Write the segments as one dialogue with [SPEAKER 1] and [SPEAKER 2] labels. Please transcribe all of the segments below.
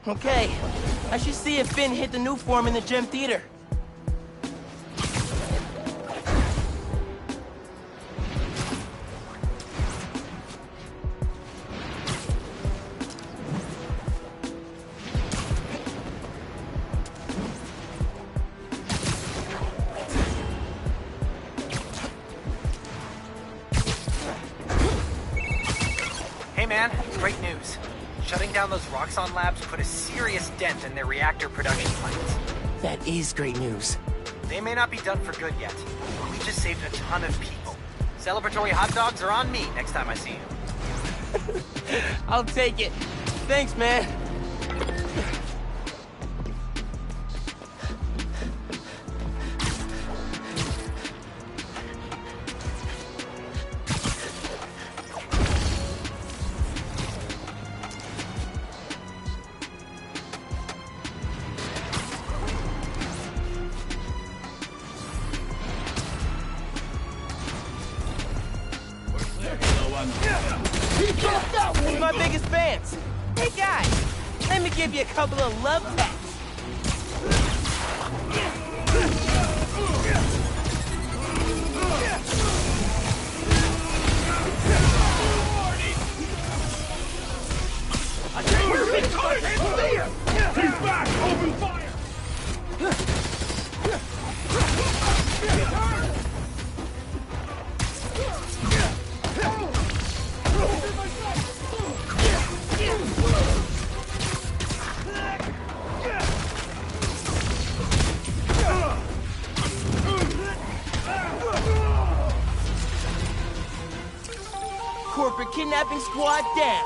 [SPEAKER 1] Okay, I should see if Finn hit the new form in the gym theater.
[SPEAKER 2] Hey man, great news. Shutting down those Roxxon labs put a serious dent in their reactor production plans.
[SPEAKER 1] That is great news.
[SPEAKER 2] They may not be done for good yet, but we just saved a ton of people. Celebratory hot dogs are on me next time I see you.
[SPEAKER 1] I'll take it. Thanks, man. One of my biggest fans. Hey guys, let me give you a couple of love taps.
[SPEAKER 3] I can't hear it! I can't see him! He's back! Open fire!
[SPEAKER 1] Corporate kidnapping squad down.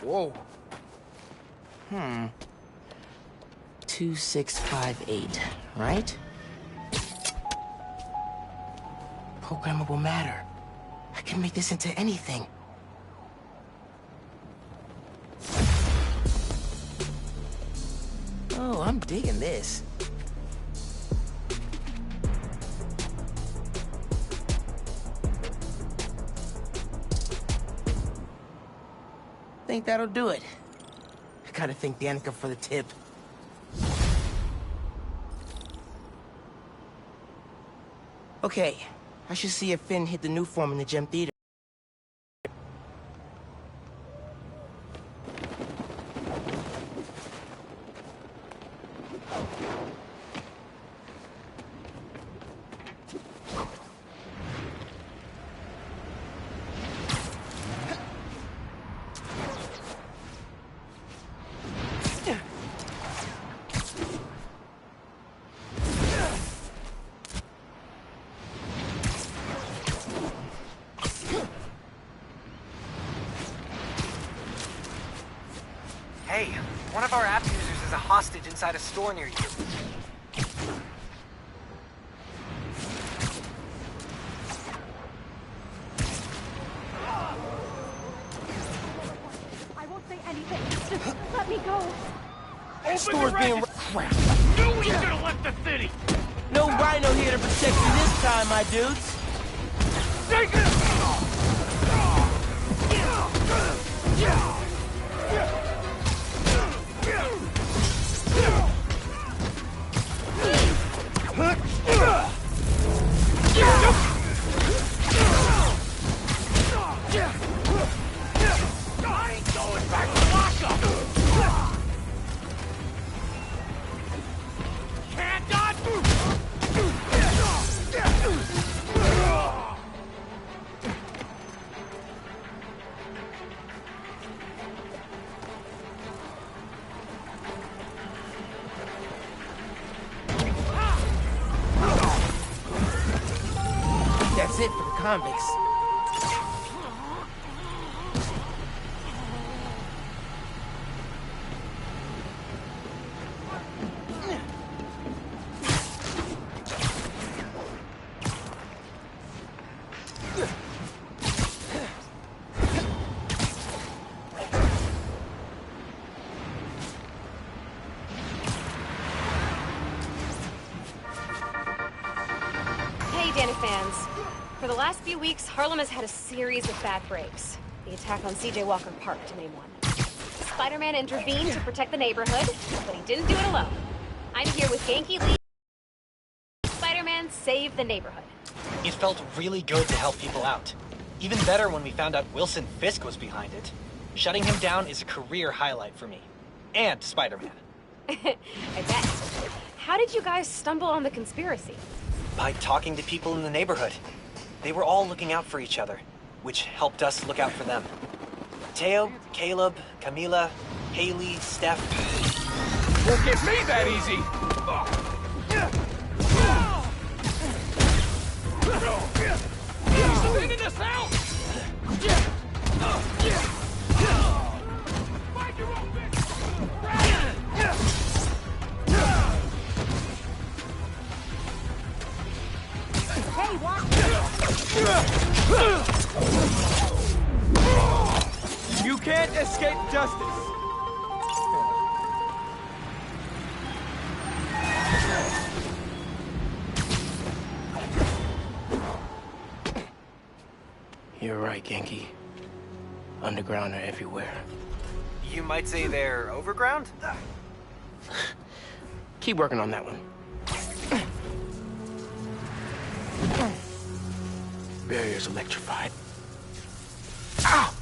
[SPEAKER 2] Whoa.
[SPEAKER 1] 2658, right? Programmable matter. I can make this into anything. Oh, I'm digging this. Think that'll do it. I gotta thank Danica for the tip. Okay, I should see if Finn hit the new form in the gym theater.
[SPEAKER 2] Hey, one of our app users is a hostage inside a store near you.
[SPEAKER 4] I won't say anything. Just let me go.
[SPEAKER 1] Store's being
[SPEAKER 3] Crap! Knew we should have left the city!
[SPEAKER 1] No Rhino here to protect you this time, my dudes.
[SPEAKER 3] Take it! I ain't going back to lockup! Can't dodge!
[SPEAKER 1] That's it for the convicts.
[SPEAKER 5] Danny fans. For the last few weeks, Harlem has had a series of bad breaks. The attack on C.J. Walker Park, to name one. Spider-Man intervened to protect the neighborhood, but he didn't do it alone. I'm here with Ganke Lee. Spider-Man saved the neighborhood.
[SPEAKER 2] It felt really good to help people out. Even better when we found out Wilson Fisk was behind it. Shutting him down is a career highlight for me. And Spider-Man.
[SPEAKER 5] I bet. How did you guys stumble on the conspiracy?
[SPEAKER 2] By talking to people in the neighborhood. They were all looking out for each other, which helped us look out for them. Teo, Caleb, Camila, Haley, Steph.
[SPEAKER 3] Won't get me that easy! He's spinning us out! Find your own bitch!
[SPEAKER 4] Hey, watch!
[SPEAKER 1] You can't escape justice.
[SPEAKER 6] You're right, Ganke. Underground are everywhere.
[SPEAKER 2] You might say they're overground?
[SPEAKER 6] Keep working on that one. Barrier's electrified. Ow!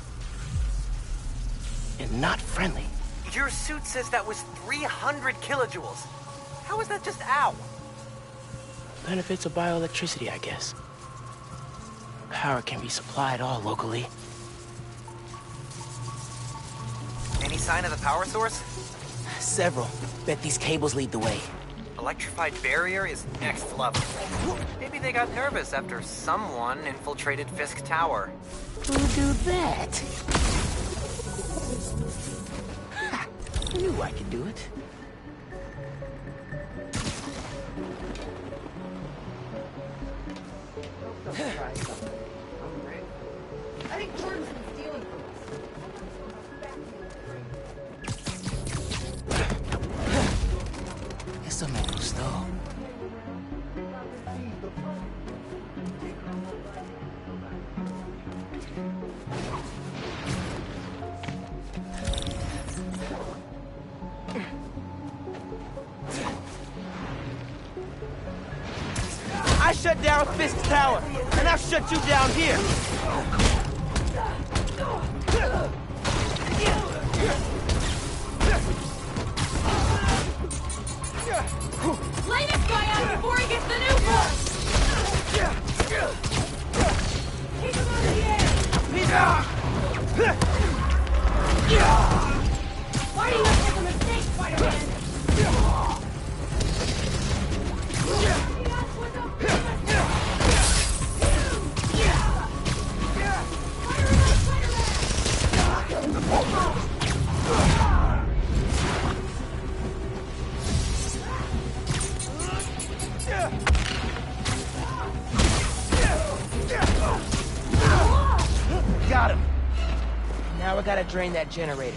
[SPEAKER 6] And not friendly.
[SPEAKER 2] Your suit says that was 300 kilojoules. How is that just ow?
[SPEAKER 6] Benefits of bioelectricity, I guess. Power can be supplied all locally.
[SPEAKER 2] Any sign of the power source?
[SPEAKER 6] Several. Bet these cables lead the way.
[SPEAKER 2] Electrified barrier is next level. Maybe they got nervous after someone infiltrated Fisk Tower.
[SPEAKER 6] Who'll do that? Ha! Knew I could do it.
[SPEAKER 4] I think Jordan's been stealing from us.
[SPEAKER 6] Eso me gustó.
[SPEAKER 1] I shut down Fisk Tower, and I'll shut you down here.
[SPEAKER 4] Lay this guy out before he gets the new one! Keep him on the edge! Why do you have to make a mistake, Spider-Man?
[SPEAKER 1] Got him. Now I gotta drain that generator.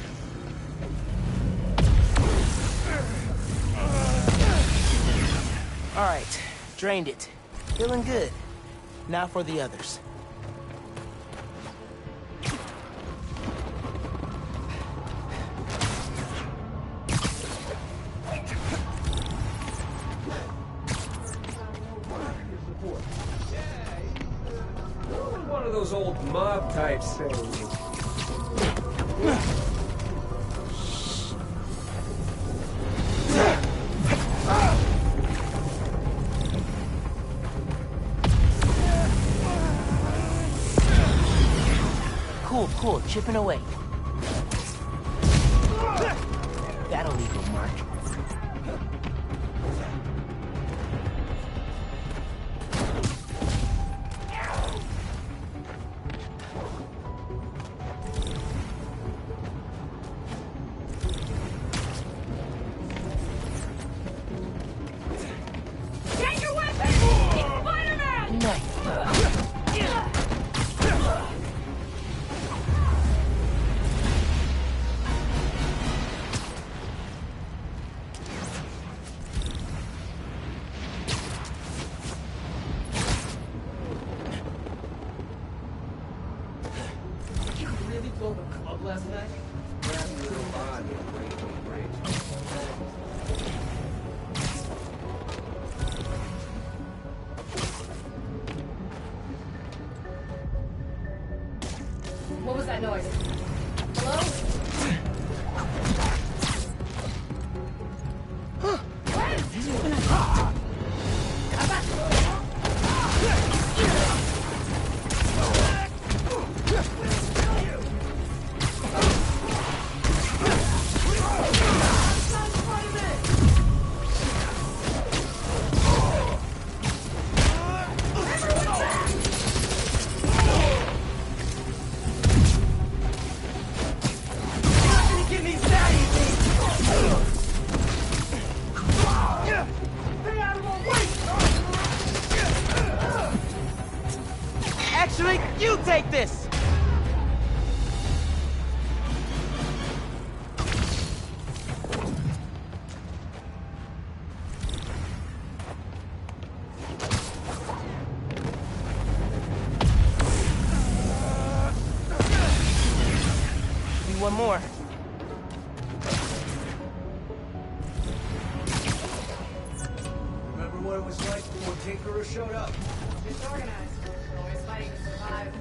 [SPEAKER 1] All right, drained it. Feeling good. Now for the others.
[SPEAKER 3] One of those old mob types things.
[SPEAKER 1] Cool, chipping away. That'll leave a mark.
[SPEAKER 4] Get your weapon! Spider-Man!
[SPEAKER 1] Nice.
[SPEAKER 7] that noise? Hello?
[SPEAKER 1] Actually, you take this! Maybe one more.
[SPEAKER 3] Remember what it was like before Tinkerer showed up?
[SPEAKER 7] Disorganized. Always fighting to survive.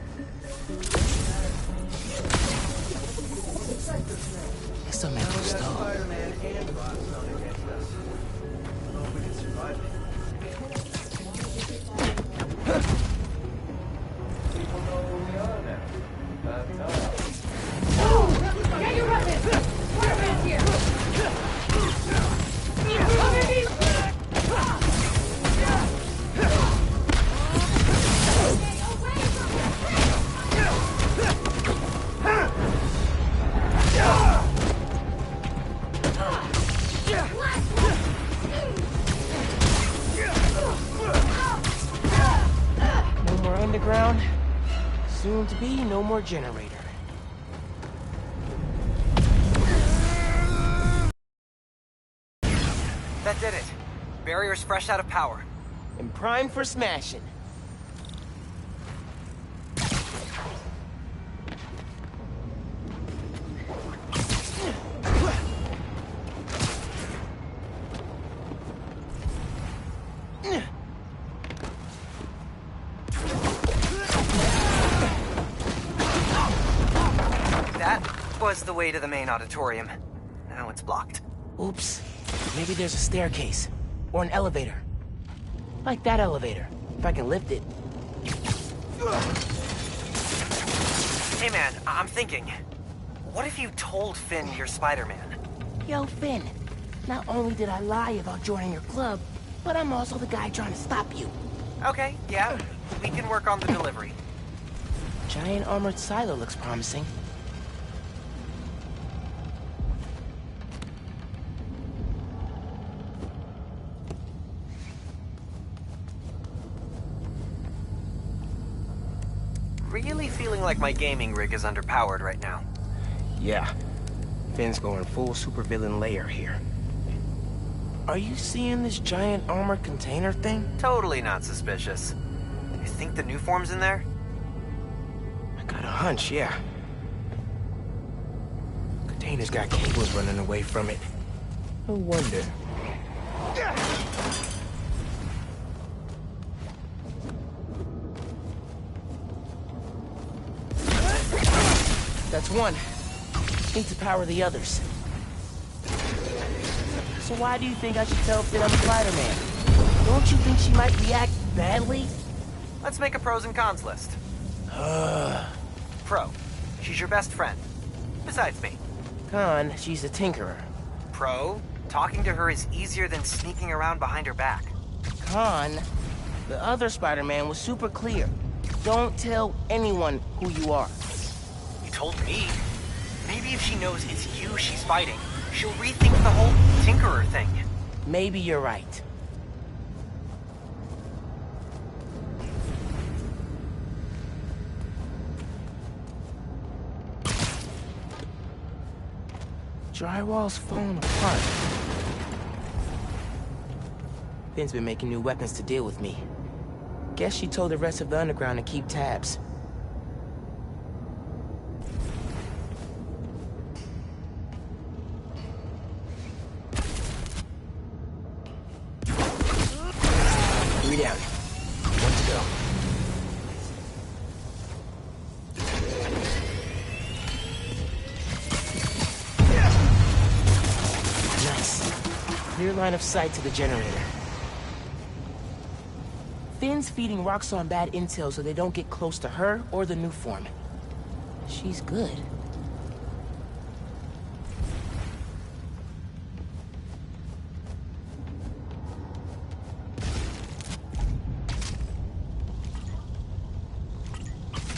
[SPEAKER 6] It's a metal stove.
[SPEAKER 3] Spider-Man and Rockstone against us. I don't know if we can survive it. People know who we are now. About time.
[SPEAKER 7] Get your weapons! Spider-Man's here! Come at me!
[SPEAKER 1] No more underground. Soon to be no more generator.
[SPEAKER 2] That did it. Barrier's fresh out of power.
[SPEAKER 1] And prime for smashing.
[SPEAKER 2] That was the way to the main auditorium. Now it's blocked.
[SPEAKER 6] Oops. Maybe there's a staircase. Or an elevator. Like that elevator. If I can lift it.
[SPEAKER 2] Hey man, I'm thinking. What if you told Finn you're Spider-Man?
[SPEAKER 6] Yo, Finn. Not only did I lie about joining your club, but I'm also the guy trying to stop you.
[SPEAKER 2] Okay, yeah. We can work on the delivery.
[SPEAKER 6] Giant armored silo looks promising.
[SPEAKER 2] Really feeling like my gaming rig is underpowered right now.
[SPEAKER 6] Yeah. Finn's going full supervillain layer here. Are you seeing this giant armored container thing?
[SPEAKER 2] Totally not suspicious. You think the new form's in there?
[SPEAKER 6] I got a hunch, yeah. Container's got cables running away from it. No wonder. That's one. Need to power the others. So why do you think I should tell Finn I'm Spider-Man? Don't you think she might react badly?
[SPEAKER 2] Let's make a pros and cons list. Pro. She's your best friend. Besides me.
[SPEAKER 6] Con, she's a tinkerer.
[SPEAKER 2] Pro. Talking to her is easier than sneaking around behind her back.
[SPEAKER 6] Con, the other Spider-Man was super clear. Don't tell anyone who you are.
[SPEAKER 2] You told me. Maybe if she knows it's you she's fighting, she'll rethink the whole Tinkerer thing.
[SPEAKER 6] Maybe you're right. Drywall's falling apart. Finn's been making new weapons to deal with me. Guess she told the rest of the underground to keep tabs. Three down. One to go. line of sight to the generator. Finn's feeding Roxxon bad intel so they don't get close to her or the new form. She's good.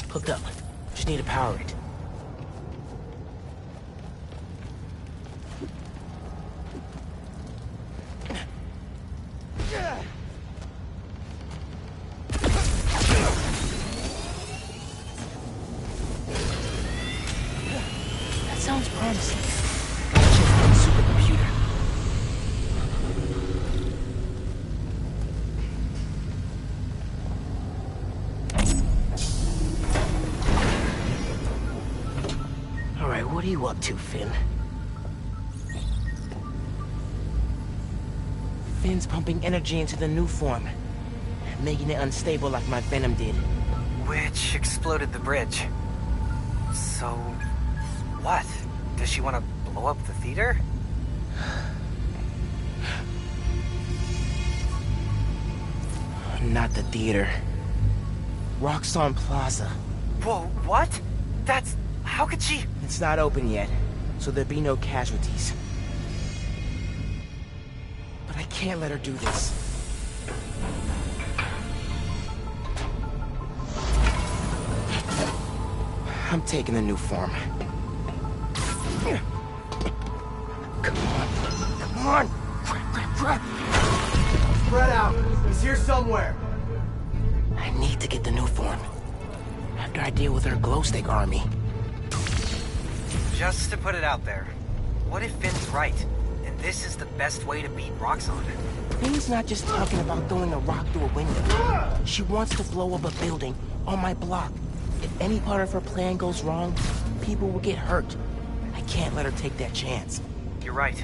[SPEAKER 6] Hooked up. Just need to power it. That sounds promising. Gotta check out the supercomputer. What are you up to, Finn? Finn's pumping energy into the new form, making it unstable like my venom did.
[SPEAKER 2] Which exploded the bridge. So, what? Does she want to blow up the theater?
[SPEAKER 6] Not the theater. Roxxon Plaza.
[SPEAKER 2] Whoa, what? That's... how could she...
[SPEAKER 6] It's not open yet, so there'll be no casualties. But I can't let her do this. I'm taking the new form. Come on. Come on! Crap!
[SPEAKER 3] Spread out. He's here somewhere.
[SPEAKER 6] I need to get the new form. After I deal with her glow stick army.
[SPEAKER 2] Just to put it out there, what if Finn's right, and this is the best way to beat Roxxon?
[SPEAKER 6] Finn's not just talking about throwing a rock through a window. She wants to blow up a building on my block. If any part of her plan goes wrong, people will get hurt. I can't let her take that chance.
[SPEAKER 2] You're right.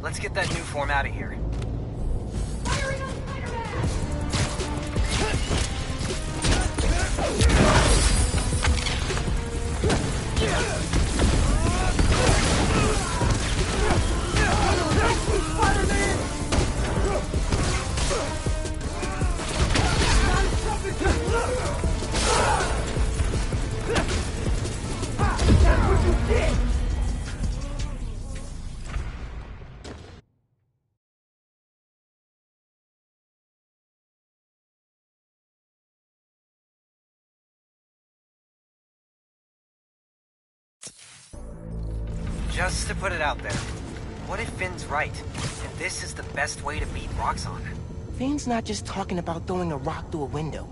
[SPEAKER 2] Let's get that new form out of here.
[SPEAKER 7] Firing on Spider-Man!
[SPEAKER 2] Just to put it out there, what if Finn's right, and this is the best way to beat Roxxon?
[SPEAKER 6] Finn's not just talking about throwing a rock through a window.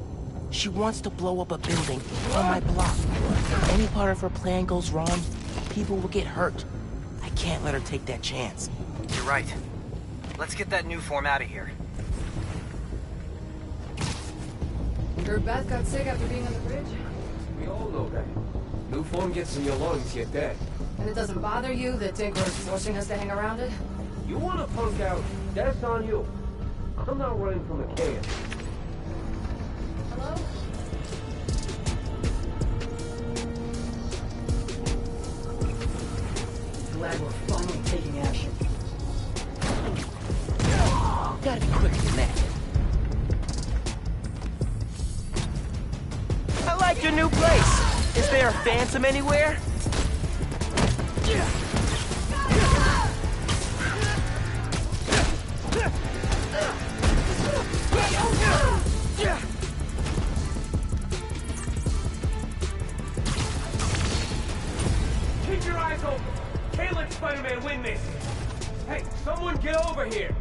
[SPEAKER 6] She wants to blow up a building on my block. If any part of her plan goes wrong, people will get hurt. I can't let her take that chance.
[SPEAKER 2] You're right. Let's get that new form out of here.
[SPEAKER 7] Heard Beth got sick after being on the bridge.
[SPEAKER 3] We all know that. New form gets in your lungs, you're dead.
[SPEAKER 7] And it doesn't bother you that Tinkler's forcing us to hang around it?
[SPEAKER 3] You want to punk out, that's on you. I'm not running from a chaos.
[SPEAKER 7] Hello?
[SPEAKER 8] Glad we're finally taking action.
[SPEAKER 6] Gotta be quicker than that. I like your new place. Is there a phantom anywhere?
[SPEAKER 3] Keep your eyes open. Can't let Spider-Man win this. Hey, someone get over here.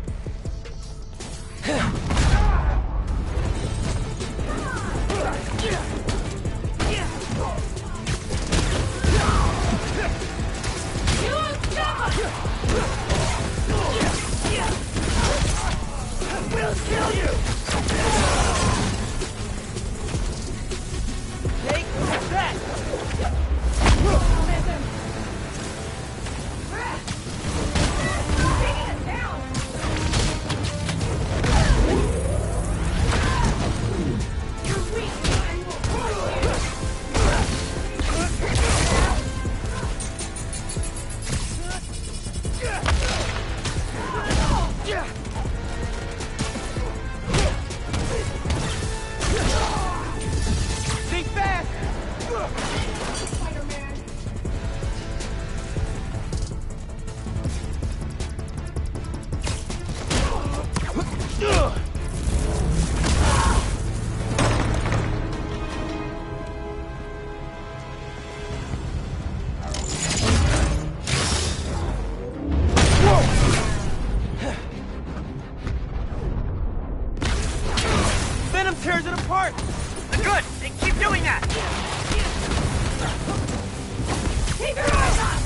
[SPEAKER 1] We'll kill you! Take that! them tears it apart!
[SPEAKER 2] Good! Keep doing that!
[SPEAKER 7] Keep your eyes up!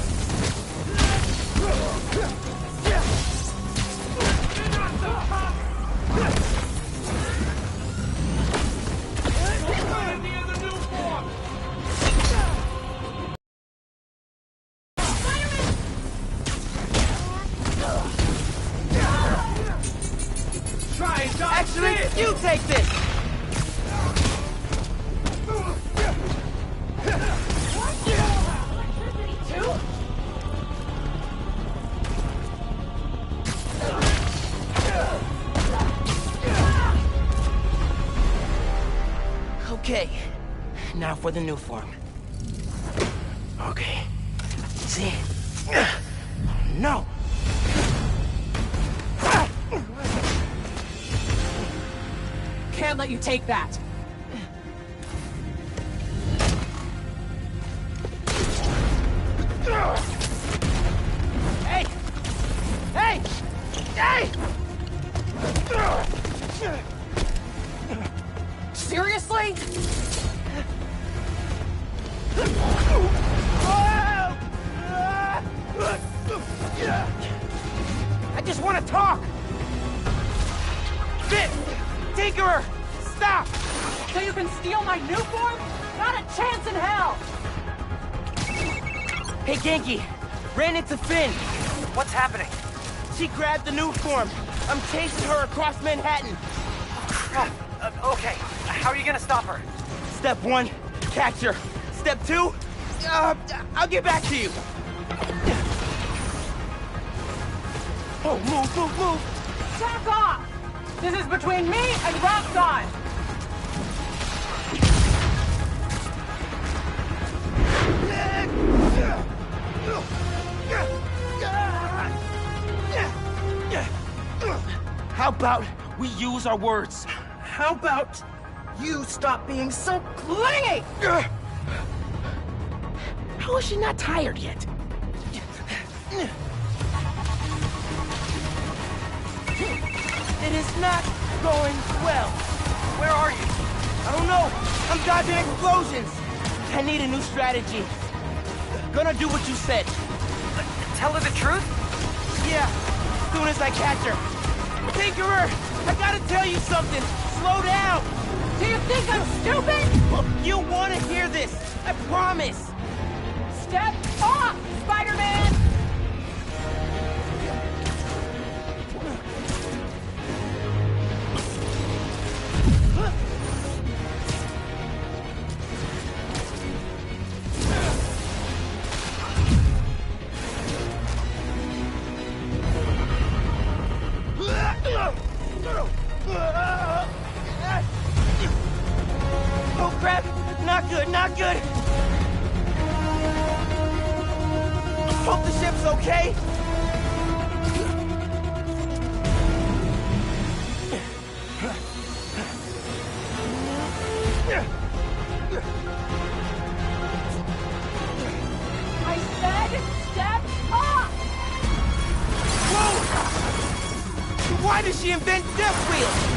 [SPEAKER 1] Actually, you take this!
[SPEAKER 6] Okay, now for the new form. Okay. See? No!
[SPEAKER 7] Can't let you take that.
[SPEAKER 1] Hey! Hey! Hey!
[SPEAKER 7] Seriously?
[SPEAKER 1] I just want to talk! Fit! Tinkerer! Stop!
[SPEAKER 7] So you can steal my new form? Not a chance in hell!
[SPEAKER 1] Hey, Genki! Ran into Finn!
[SPEAKER 2] What's happening?
[SPEAKER 1] She grabbed the new form! I'm chasing her across Manhattan!
[SPEAKER 2] Okay, how are you gonna stop her?
[SPEAKER 1] Step 1, catch her. Step 2, I'll get back to you. Oh, move.
[SPEAKER 7] Back off! This is between me and Roxxon!
[SPEAKER 1] How about we use our words? How about you stop being so clingy?
[SPEAKER 6] How is she not tired yet?
[SPEAKER 1] It is not going well.
[SPEAKER 2] Where are you?
[SPEAKER 1] I don't know. I'm dodging explosions. I need a new strategy. Gonna do what you said.
[SPEAKER 2] Tell her the truth?
[SPEAKER 1] Yeah, as soon as I catch her. Tinkerer, I gotta tell you something. Slow down.
[SPEAKER 7] Do you think I'm stupid?
[SPEAKER 1] You want to hear this. I promise.
[SPEAKER 7] Step off, Spider-Man!
[SPEAKER 1] Oh crap! Not good, not good! Hope the ship's okay!
[SPEAKER 7] I said step off!
[SPEAKER 1] Whoa! Why did she invent death wheels?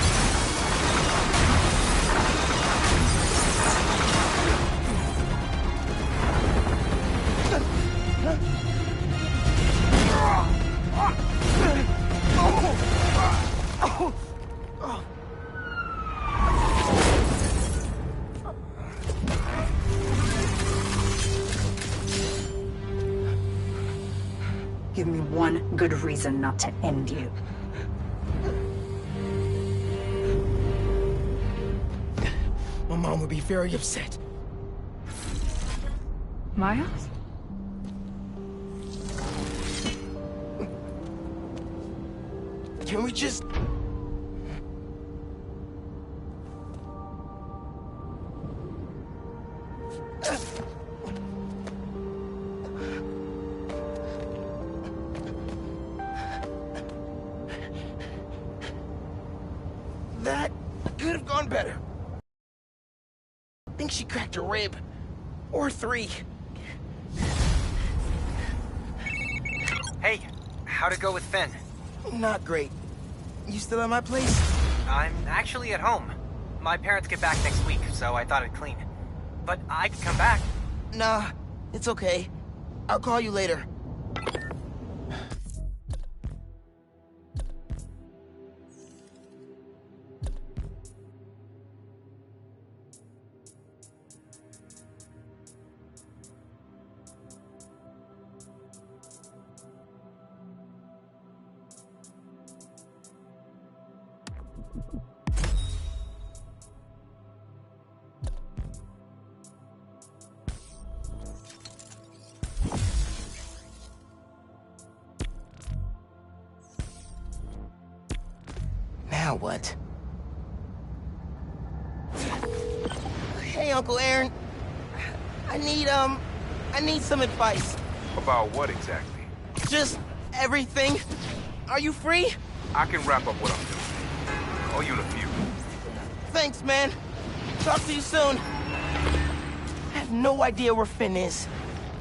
[SPEAKER 9] Give me one good reason not to end you.
[SPEAKER 6] My mom would be very upset.
[SPEAKER 9] Miles?
[SPEAKER 6] Can we just... That could have gone better. I think she cracked a rib. Or 3.
[SPEAKER 2] Hey, how'd it go with Finn?
[SPEAKER 6] Not great. You still at my place?
[SPEAKER 2] I'm actually at home. My parents get back next week, so I thought I'd clean. But I could come back.
[SPEAKER 6] Nah, it's okay. I'll call you later. Now what? Hey, Uncle Aaron. I need some advice.
[SPEAKER 10] About what exactly?
[SPEAKER 6] Just everything. Are you free?
[SPEAKER 10] I can wrap up what I'm doing. Call you in a few.
[SPEAKER 6] Thanks, man. Talk to you soon. I have no idea where Finn is.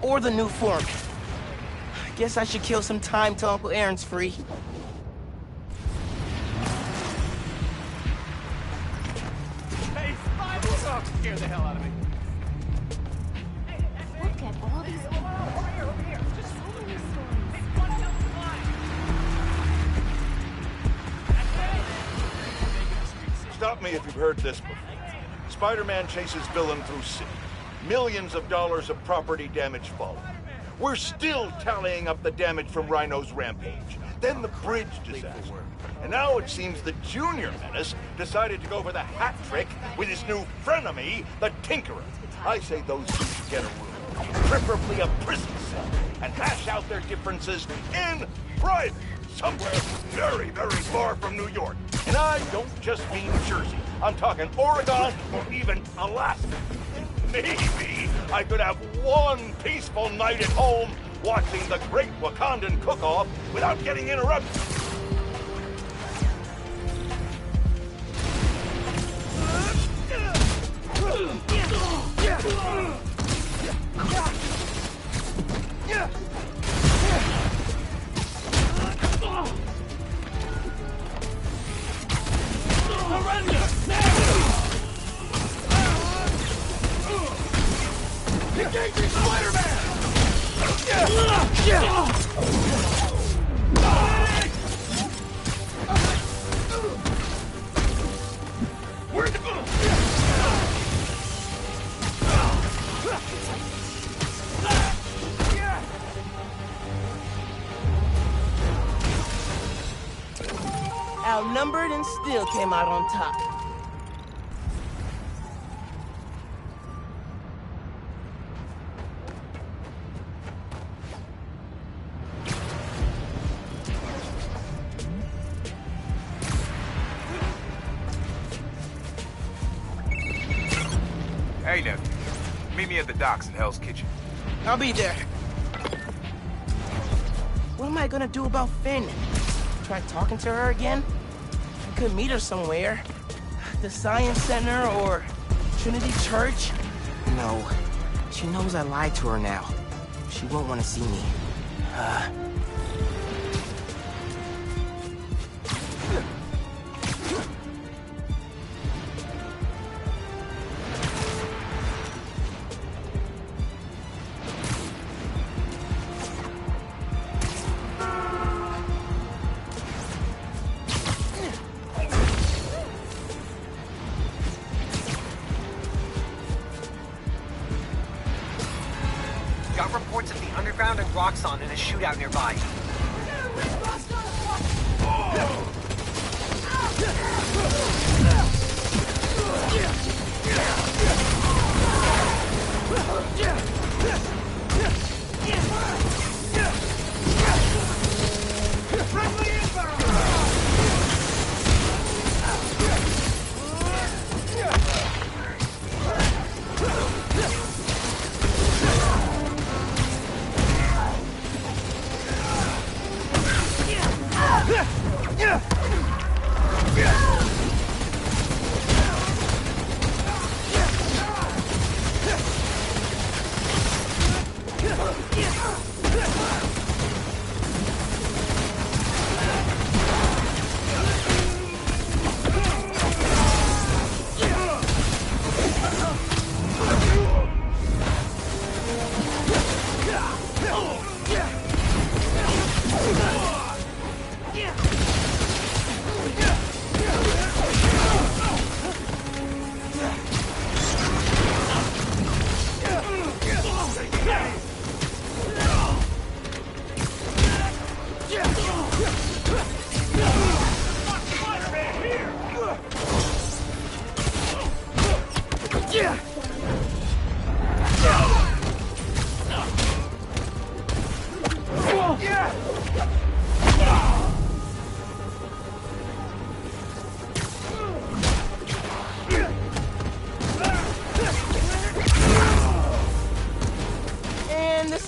[SPEAKER 6] Or the new form. I guess I should kill some time till Uncle Aaron's free.
[SPEAKER 1] Hey, Spider! Oh, scared the hell out of me.
[SPEAKER 5] Look at all these people.
[SPEAKER 1] Over here. Just
[SPEAKER 5] So many stories.
[SPEAKER 1] hey, one down the line.
[SPEAKER 11] Stop me if you've heard this before. Spider-Man chases villain through city. Millions of dollars of property damage follow. We're still tallying up the damage from Rhino's rampage. Then the bridge disaster. And now it seems the Junior Menace decided to go for the hat trick with his new frenemy, the Tinkerer. I say those two should get a room, preferably a prison cell, and hash out their differences in private, somewhere very, very far from New York. And I don't just mean Jersey. I'm talking Oregon or even Alaska. Maybe I could have one peaceful night at home watching the Great Wakandan Cook-Off without getting interrupted. Engaging Spider-Man! Where'd the...
[SPEAKER 6] Outnumbered and still came out on top.
[SPEAKER 10] Hey, nephew. Meet me at the docks in Hell's Kitchen.
[SPEAKER 6] I'll be there. What am I gonna do about Finn? Try talking to her again? I could meet her somewhere. The Science Center or Trinity Church? No. She knows I lied to her now. She won't want to see me.
[SPEAKER 2] Got reports of the Underground and Roxxon in a shootout nearby.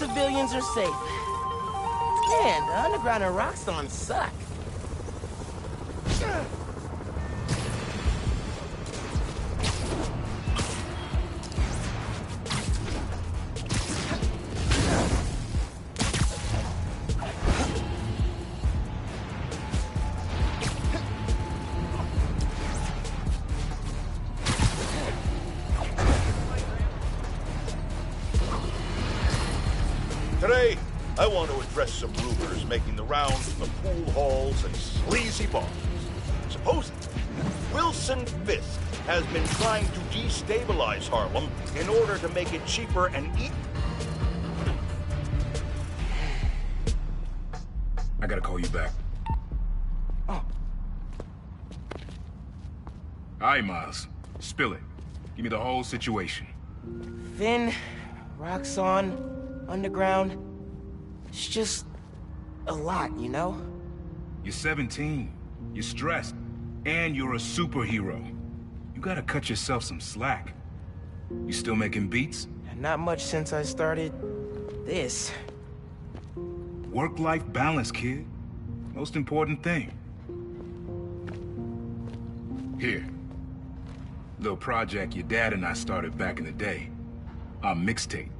[SPEAKER 6] civilians are safe. Man, the underground and Roxxon suck.
[SPEAKER 11] Today, I want to address some rumors making the rounds in the pool halls and sleazy bars. Supposedly, Wilson Fisk has been trying to destabilize Harlem in order to make it cheaper and
[SPEAKER 10] I gotta call you back.
[SPEAKER 6] Oh.
[SPEAKER 10] All right, Miles. Spill it. Give me the whole situation.
[SPEAKER 6] Finn, Roxxon, underground. It's just a lot, you know?
[SPEAKER 10] You're 17. You're stressed. And you're a superhero. You gotta cut yourself some slack. You still making beats?
[SPEAKER 6] Not much since I started this.
[SPEAKER 10] Work-life balance, kid. Most important thing. Here. Little project your dad and I started back in the day. Our mixtape.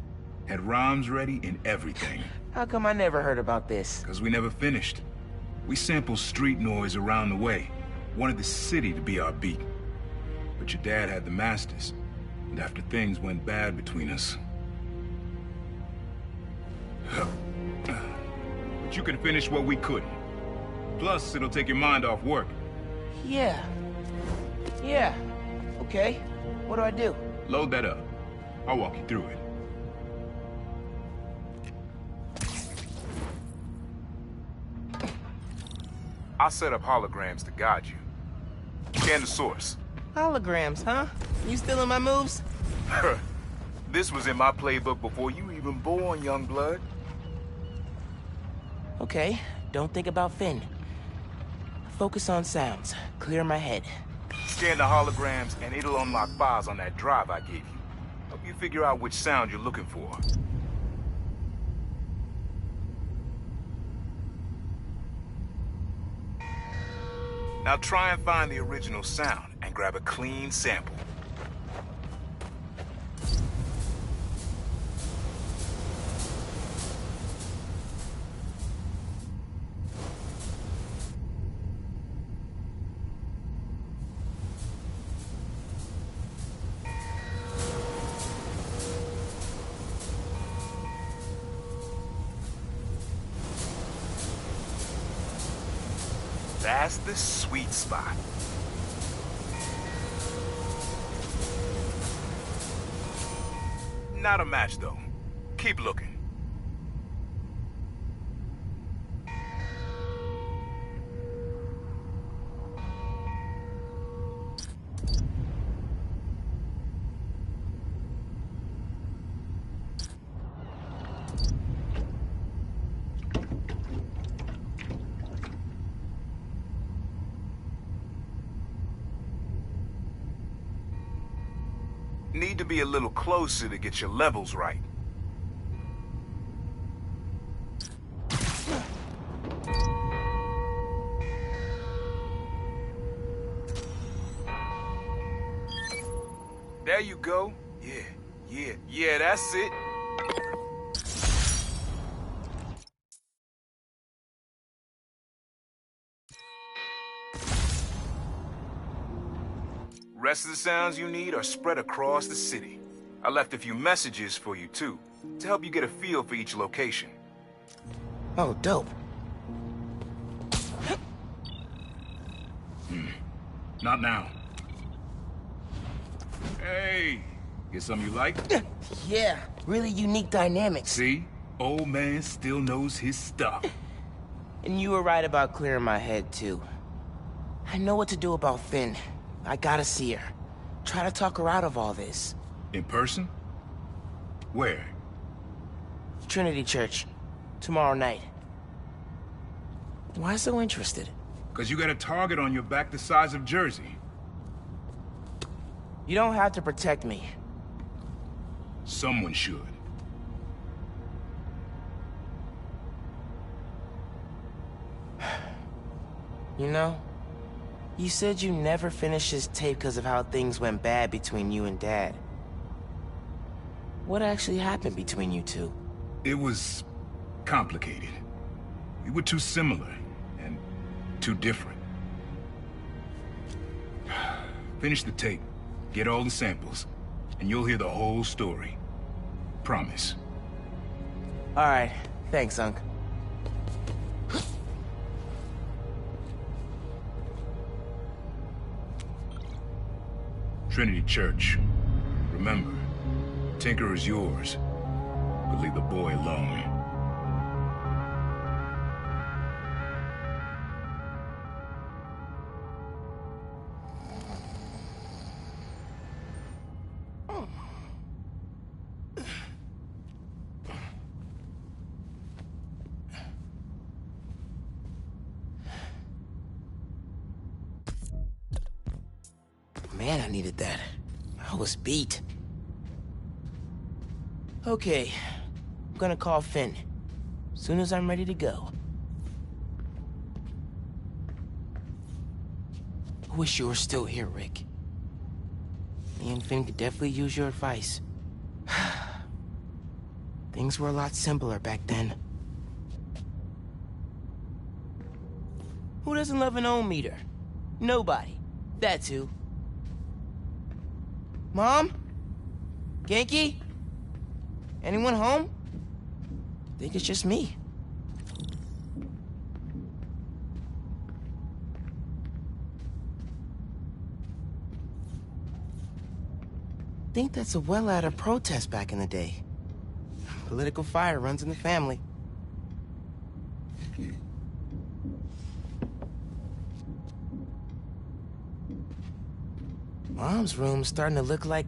[SPEAKER 10] Had rhymes ready and everything.
[SPEAKER 6] How come I never heard about this?
[SPEAKER 10] Because we never finished. We sampled street noise around the way. Wanted the city to be our beat. But your dad had the masters. And after things went bad between us... But you can finish what we couldn't. Plus, it'll take your mind off work.
[SPEAKER 6] Yeah. Yeah. Okay. What do I do?
[SPEAKER 10] Load that up. I'll walk you through it. I'll set up holograms to guide you. Scan the source.
[SPEAKER 6] Holograms, huh? You stealing my moves?
[SPEAKER 10] This was in my playbook before you even born, young blood.
[SPEAKER 6] Okay, don't think about Finn. Focus on sounds. Clear my head.
[SPEAKER 10] Scan the holograms and it'll unlock files on that drive I gave you. Help you figure out which sound you're looking for. Now try and find the original sound and grab a clean sample. That's the sweet spot. Not a match, though. Keep looking. Need to be a little closer to get your levels right. There you go. Yeah, that's it. Rest of the sounds you need are spread across the city. I left a few messages for you, too, to help you get a feel for each location.
[SPEAKER 6] Oh, dope.
[SPEAKER 10] Not now. Hey, get something you like?
[SPEAKER 6] Yeah, really unique dynamics.
[SPEAKER 10] See? Old man still knows his stuff.
[SPEAKER 6] And you were right about clearing my head, too. I know what to do about Finn. I gotta see her. Try to talk her out of all this.
[SPEAKER 10] In person? Where?
[SPEAKER 6] Trinity Church. Tomorrow night. Why so interested?
[SPEAKER 10] Because you got a target on your back the size of Jersey.
[SPEAKER 6] You don't have to protect me.
[SPEAKER 10] Someone should.
[SPEAKER 6] You know, you said you never finished this tape because of how things went bad between you and Dad. What actually happened between you two?
[SPEAKER 10] It was complicated. We were too similar and too different. Finish the tape, get all the samples, and you'll hear the whole story. Promise.
[SPEAKER 6] All right, thanks, Unc.
[SPEAKER 10] Trinity Church. Remember, Tinker is yours, but leave the boy alone.
[SPEAKER 6] Man, I needed that. I was beat. Okay, I'm gonna call Finn. Soon as I'm ready to go. I wish you were still here, Rick. Me and Finn could definitely use your advice. Things were a lot simpler back then. Who doesn't love an ohm meter? Nobody. That's who. Mom? Genki? Anyone home? I think it's just me. I think that's a well out of protest back in the day. Political fire runs in the family. Mom's room's starting to look like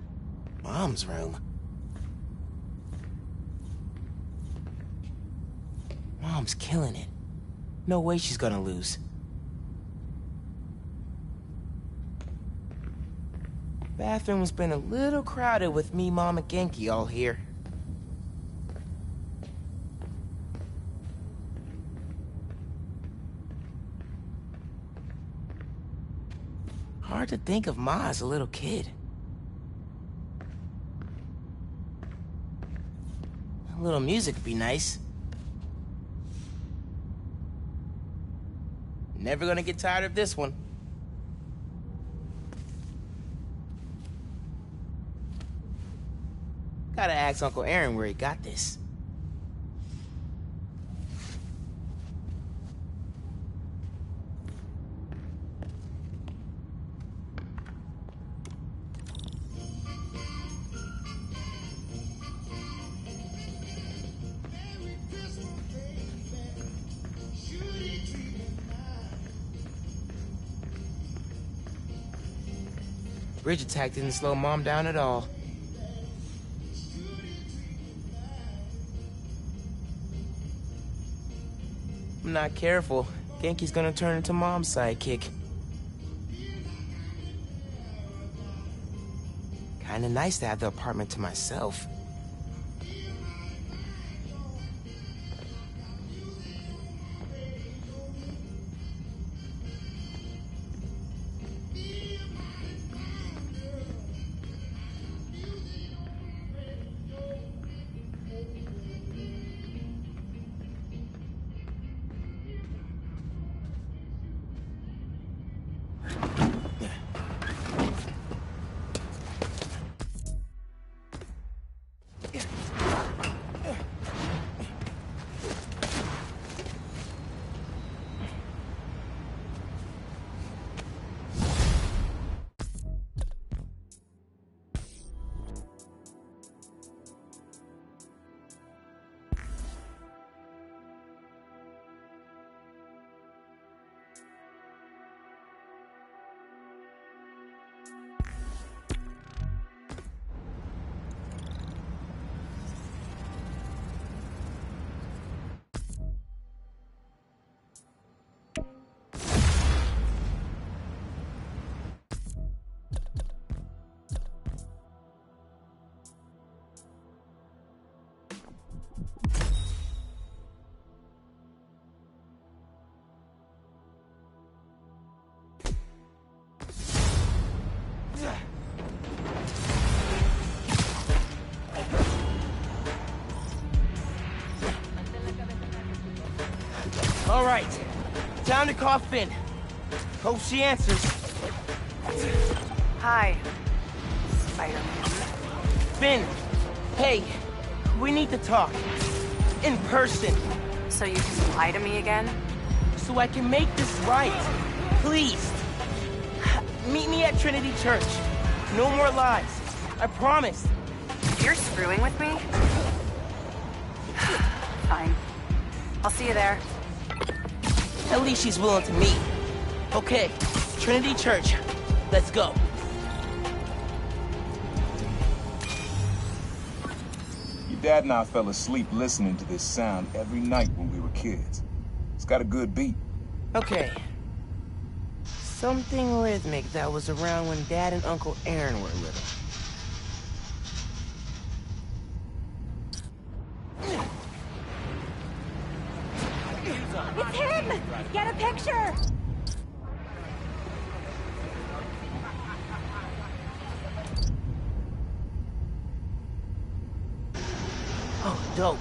[SPEAKER 6] Mom's room. Mom's killing it. No way she's gonna lose. Bathroom's been a little crowded with me, Mom, and Genki all here. Hard to think of Ma as a little kid. A little music would be nice. Never gonna get tired of this one. Gotta ask Uncle Aaron where he got this. Bridge attack didn't slow Mom down at all. I'm not careful, Genki's gonna turn into Mom's sidekick. Kinda nice to have the apartment to myself. right. Time to call Finn. Hope she answers.
[SPEAKER 12] Hi, Spider-Man.
[SPEAKER 6] Finn, hey, we need to talk. In person.
[SPEAKER 12] So you can lie to me again?
[SPEAKER 6] So I can make this right. Please. Meet me at Trinity Church. No more lies. I promise.
[SPEAKER 12] You're screwing with me? Fine. I'll see you there.
[SPEAKER 6] At least she's willing to meet. Okay, Trinity Church. Let's go.
[SPEAKER 10] Your dad and I fell asleep listening to this sound every night when we were kids. It's got a good beat.
[SPEAKER 6] Okay. Something rhythmic that was around when Dad and Uncle Aaron were little.
[SPEAKER 4] It's him! Get a picture!
[SPEAKER 6] Oh, dope.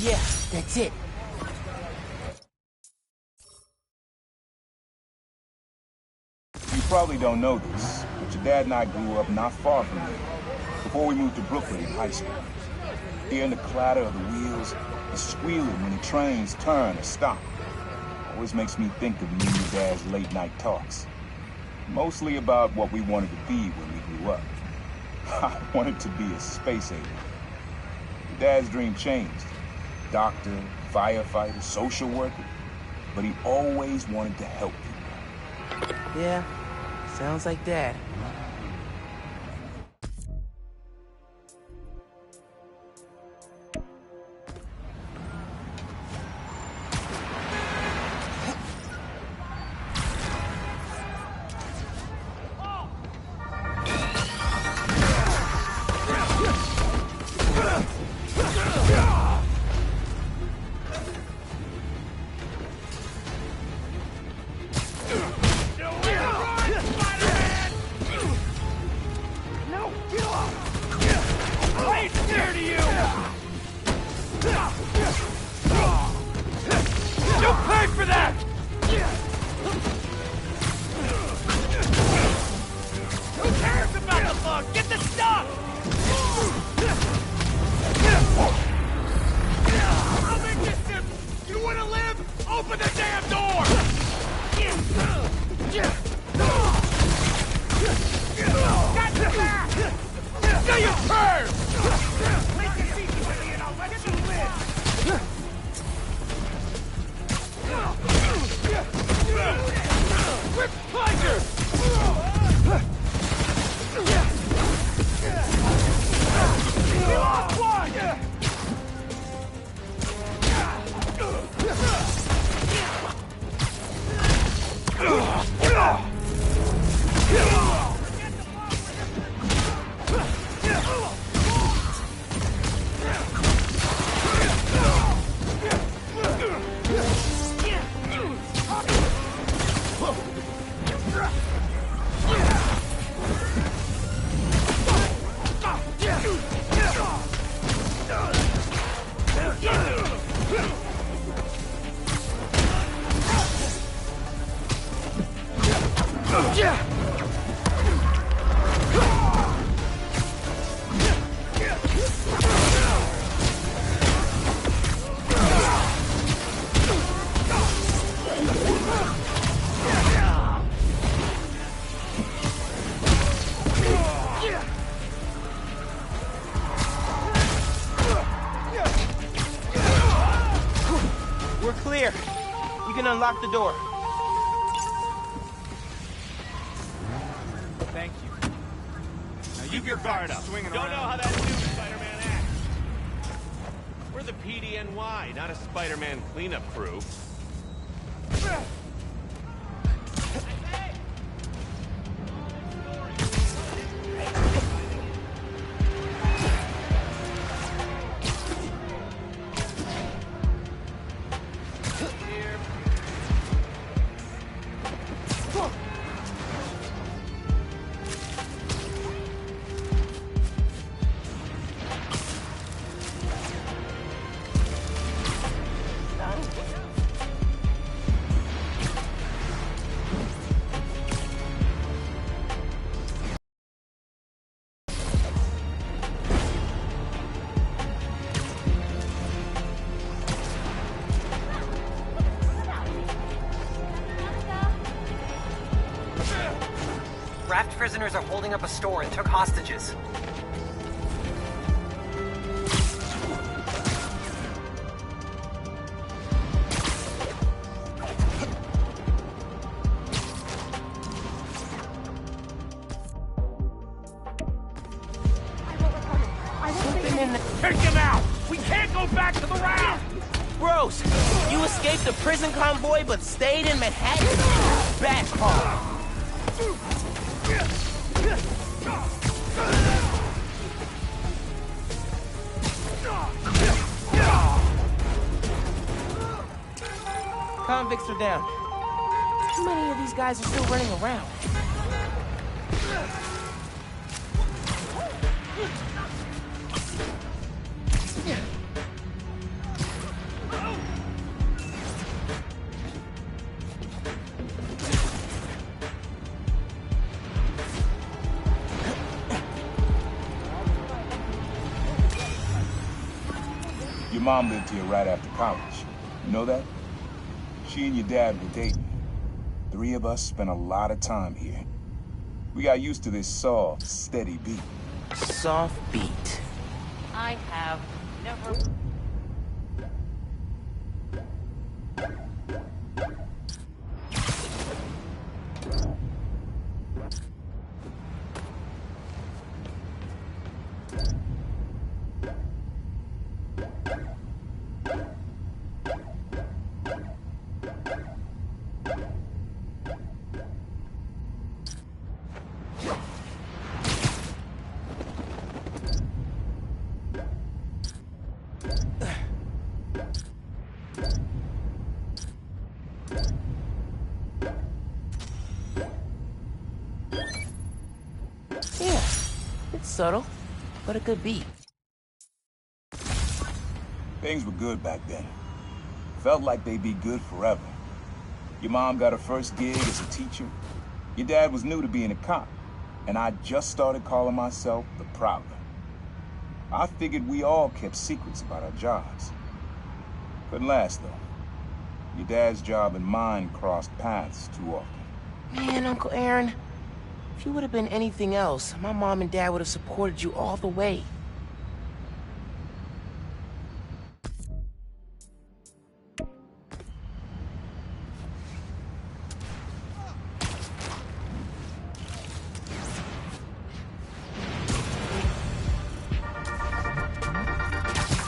[SPEAKER 6] Yeah, that's it.
[SPEAKER 10] You probably don't know this, but your dad and I grew up not far from here, before we moved to Brooklyn in high school. Hearing the clatter of the wheels, the squealing when the trains turn or stop, always makes me think of me and your dad's late night talks. Mostly about what we wanted to be when we grew up. I wanted to be a space alien. Your dad's dream changed. Doctor, firefighter, social worker. But he always wanted to help people.
[SPEAKER 6] Yeah, sounds like Dad. We're clear. You can unlock the door.
[SPEAKER 13] Thank you. Now you get fired up. Swinging Don't know how that new Spider-Man acts. We're the PDNY, not a Spider-Man cleanup crew.
[SPEAKER 2] Raft prisoners are holding up a store and took hostages.
[SPEAKER 1] Take him out! We can't go back to the Raft! Gross! You escaped the prison convoy but stayed in Manhattan? Bad call. Convicts are down. Too many of these guys are still running around.
[SPEAKER 10] Your mom lived here right after college. You know that? She and your dad were dating. 3 of us spent a lot of time here. We got used to this soft, steady beat.
[SPEAKER 6] Soft beat.
[SPEAKER 14] I have never...
[SPEAKER 6] Yeah, it's subtle, but a good beat.
[SPEAKER 10] Things were good back then. Felt like they'd be good forever. Your mom got her first gig as a teacher. Your dad was new to being a cop, and I just started calling myself the Prowler. I figured we all kept secrets about our jobs. Couldn't last, though. Your dad's job and mine crossed paths too often.
[SPEAKER 6] Man, Uncle Aaron, if you would have been anything else, my mom and dad would have supported you all the way.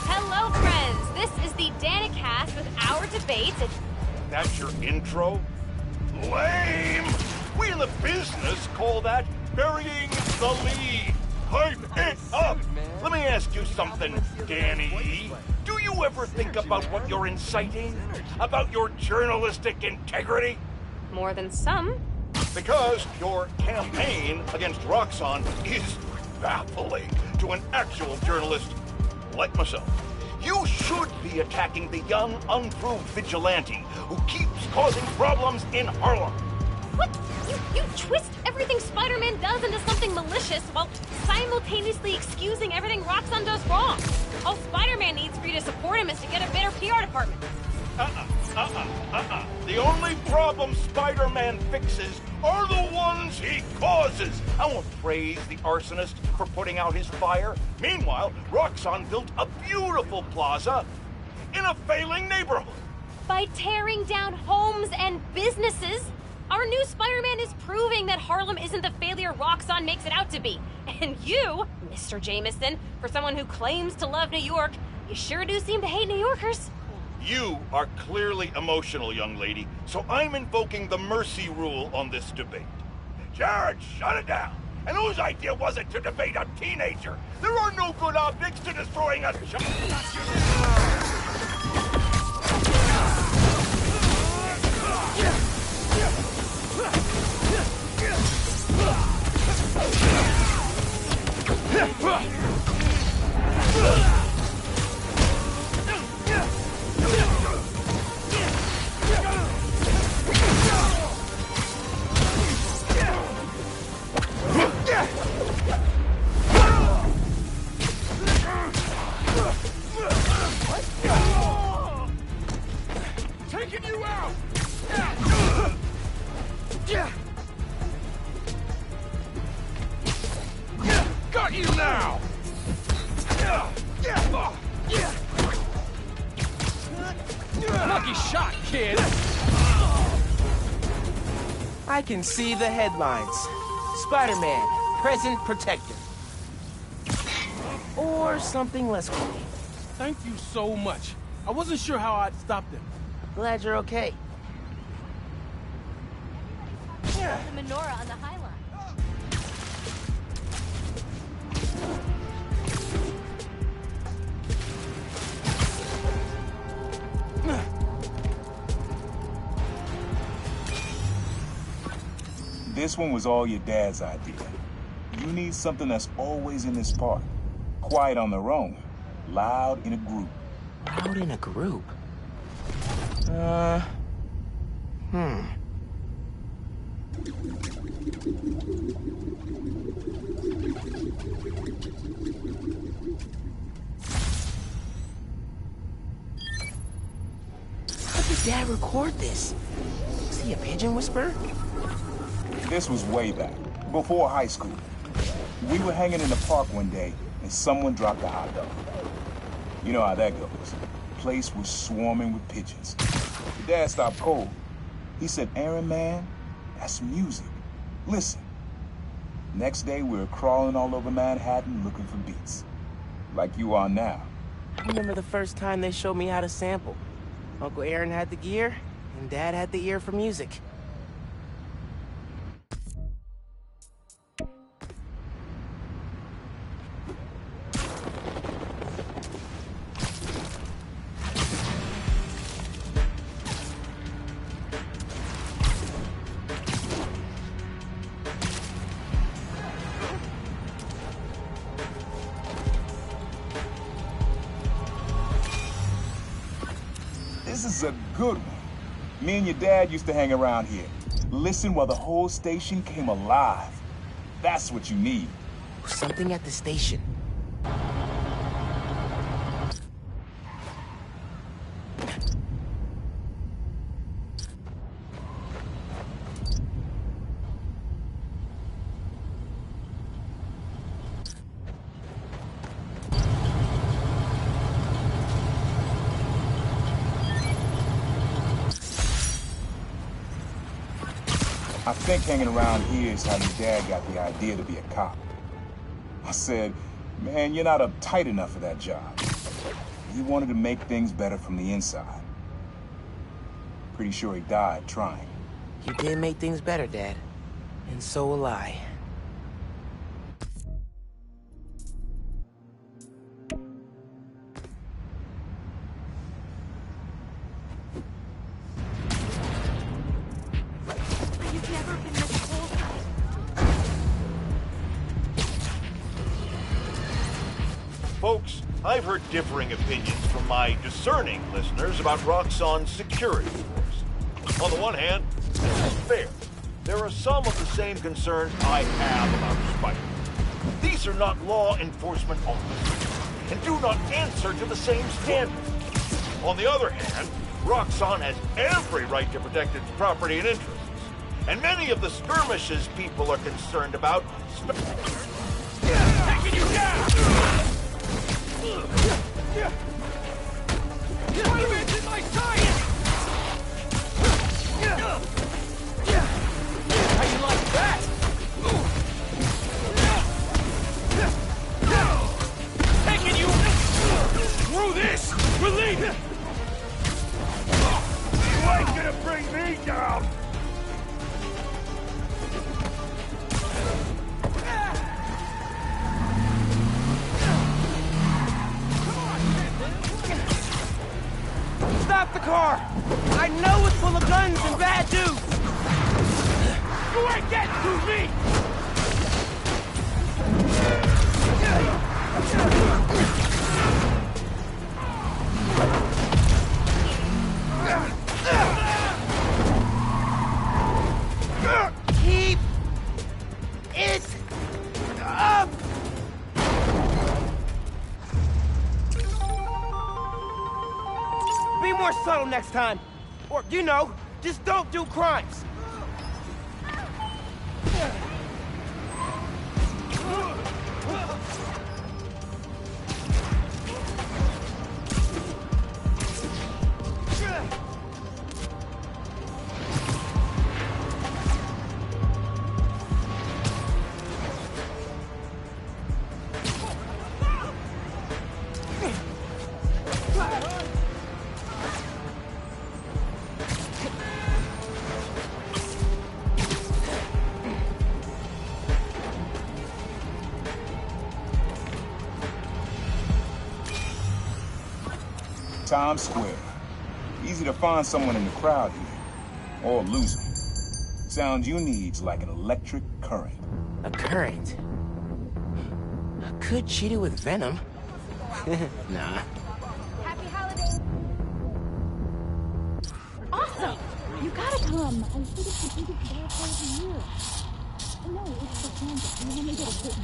[SPEAKER 5] Hello, friends. This is the Danicast with our debates.
[SPEAKER 11] That's your intro? Lame! We in the business call that burying the lead. Hype it up! Let me ask you something, Danny. Do you ever think about what you're inciting? About your journalistic integrity?
[SPEAKER 5] More than some.
[SPEAKER 11] Because your campaign against Roxxon is baffling to an actual journalist like myself. You should be attacking the young, unproved vigilante who keeps causing problems in Harlem.
[SPEAKER 5] What? You twist everything Spider-Man does into something malicious while simultaneously excusing everything Roxxon does wrong. All Spider-Man needs for you to support him is to get a better PR department.
[SPEAKER 11] The only problem Spider-Man fixes are the ones he causes. I won't praise the arsonist for putting out his fire. Meanwhile, Roxxon built a beautiful plaza in a failing neighborhood.
[SPEAKER 5] By tearing down homes and businesses, our new Spider-Man is proving that Harlem isn't the failure Roxxon makes it out to be. And you, Mr. Jameson, for someone who claims to love New York, you sure do seem to hate New Yorkers.
[SPEAKER 11] You are clearly emotional, young lady, so I'm invoking the mercy rule on this debate. Jared, shut it down. And whose idea was it to debate a teenager? There are no good optics to destroying a child. Taking you out!
[SPEAKER 13] got you now! Lucky shot, kid!
[SPEAKER 6] I can see the headlines. Spider-Man, present protector. Or something less cool.
[SPEAKER 13] Thank you so much. I wasn't sure how I'd stop them.
[SPEAKER 6] Glad you're okay.
[SPEAKER 4] The menorah on the High Line.
[SPEAKER 10] This one was all your dad's idea. You need something that's always in this park. Quiet on their own. Loud in a group.
[SPEAKER 6] Loud in a group? How did Dad record this? Is he a pigeon whisperer?
[SPEAKER 10] This was way back, before high school. We were hanging in the park one day, and someone dropped a hot dog. You know how that goes. The place was swarming with pigeons. Your dad stopped cold. He said, "Aaron, man, that's music. Listen." Next day, we were crawling all over Manhattan looking for beats. Like you are now.
[SPEAKER 6] I remember the first time they showed me how to sample. Uncle Aaron had the gear, and Dad had the ear for music.
[SPEAKER 10] This is a good one. Me and your dad used to hang around here. Listen while the whole station came alive. That's what you need.
[SPEAKER 6] Something at the station.
[SPEAKER 10] I think hanging around here is how your dad got the idea to be a cop. I said, "Man, you're not uptight enough for that job." He wanted to make things better from the inside. Pretty sure he died trying.
[SPEAKER 6] You did make things better, Dad. And so will I.
[SPEAKER 11] Folks, I've heard differing opinions from my discerning listeners about Roxxon's security force. On the one hand, this is fair. There are some of the same concerns I have about Spider-Man. These are not law enforcement officers, and do not answer to the same standards. On the other hand, Roxxon has every right to protect its property and interests. And many of the skirmishes people are concerned about...
[SPEAKER 13] Taking you down! Spider-Man's in my sight! How you like that? Taking you through this! We're leaving!
[SPEAKER 11] You ain't gonna bring me down!
[SPEAKER 6] Stop the car! I know it's full of guns and bad dudes!
[SPEAKER 13] You ain't getting through me!
[SPEAKER 6] Keep it up! Be more subtle next time. Or, you know, just don't do crimes.
[SPEAKER 10] Times Square. Easy to find someone in the crowd here, or lose them. Sound you need's like an electric current.
[SPEAKER 6] A current? I could cheat it with venom. Nah.
[SPEAKER 4] Happy holidays. Awesome! You gotta come. I think it's the biggest bear play of the year. No, it's the transit. You want me to get a kitten.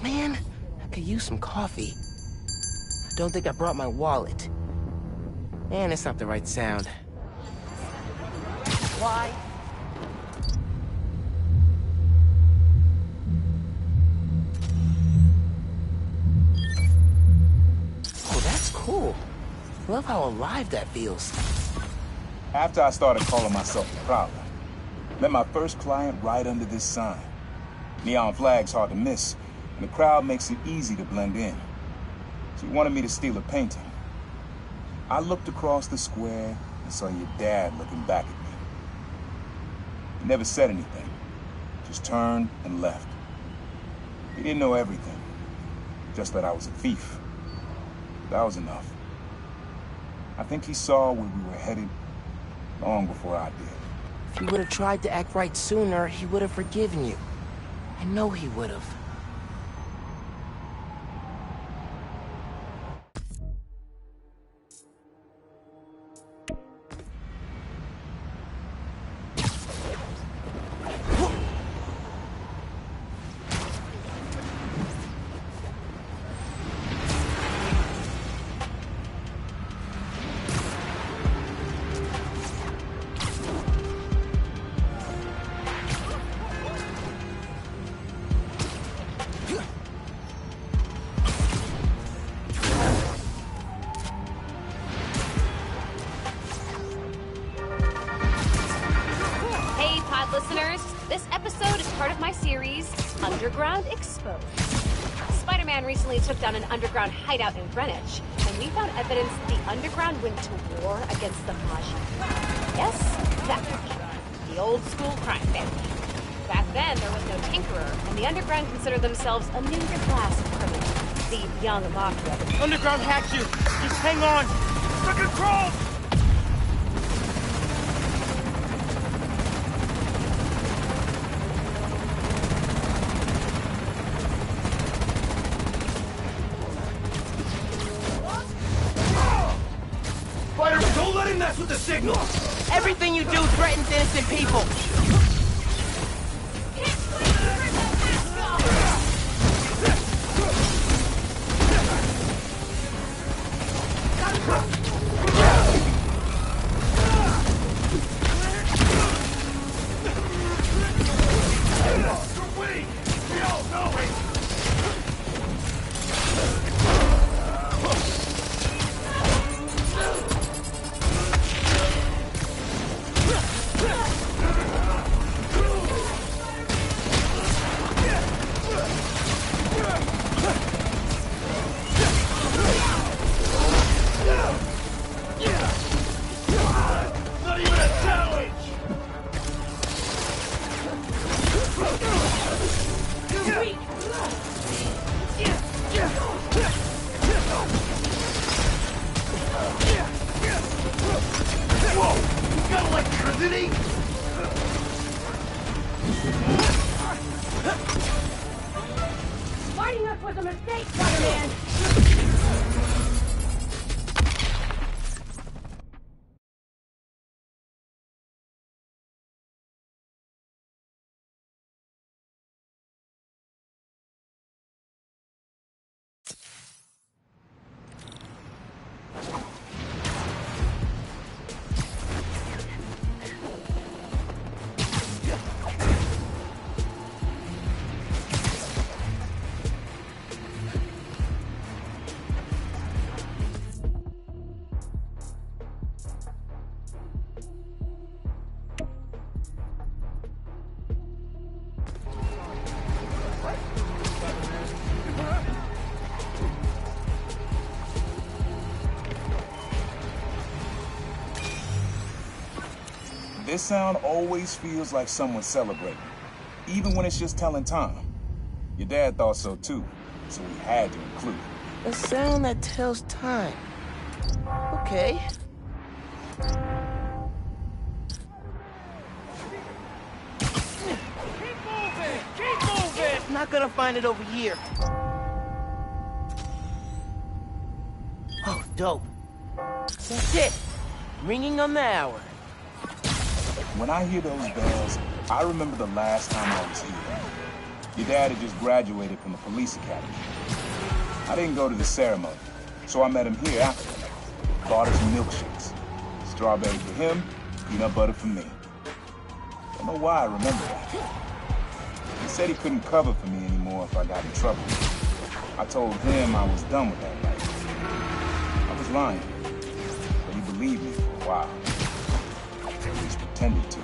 [SPEAKER 6] Man, I could use some coffee. I don't think I brought my wallet. And it's not the right sound.
[SPEAKER 14] Why?
[SPEAKER 6] Oh, that's cool. Love how alive that feels.
[SPEAKER 10] After I started calling myself the Prowler, met my first client right under this sign. Neon flag's hard to miss, and the crowd makes it easy to blend in. She wanted me to steal a painting. I looked across the square and saw your dad looking back at me. He never said anything, just turned and left. He didn't know everything, just that I was a thief. That was enough. I think he saw where we were headed long before I did.
[SPEAKER 6] If you would have tried to act right sooner, he would have forgiven you. I know he would have.
[SPEAKER 5] Listeners, this episode is part of my series, Underground Exposed. Spider-Man recently took down an underground hideout in Greenwich, and we found evidence the underground went to war against the Magi. Yes, that Magi. The old school crime family. Back then, there was no tinkerer, and the underground considered themselves a new class of criminals. The young Mafia.
[SPEAKER 1] Underground had you! Just hang on! Fucking crawl!
[SPEAKER 13] Don't let him mess with the signal!
[SPEAKER 1] Everything you do threatens innocent people!
[SPEAKER 4] Fighting us was a mistake, Spider-Man!
[SPEAKER 10] This sound always feels like someone's celebrating, even when it's just telling time. Your dad thought so too, so we had to include it.
[SPEAKER 6] A sound that tells time. Okay.
[SPEAKER 1] Keep moving!
[SPEAKER 6] Not gonna find it over here. Oh, dope. That's it. Ringing on the hour.
[SPEAKER 10] When I hear those bells, I remember the last time I was here. Your dad had just graduated from the police academy. I didn't go to the ceremony, so I met him here after. Bought us some milkshakes. Strawberry for him, peanut butter for me. Don't know why I remember that. He said he couldn't cover for me anymore if I got in trouble. I told him I was done with that life. I was lying, but he believed me for a while. At least pretended to.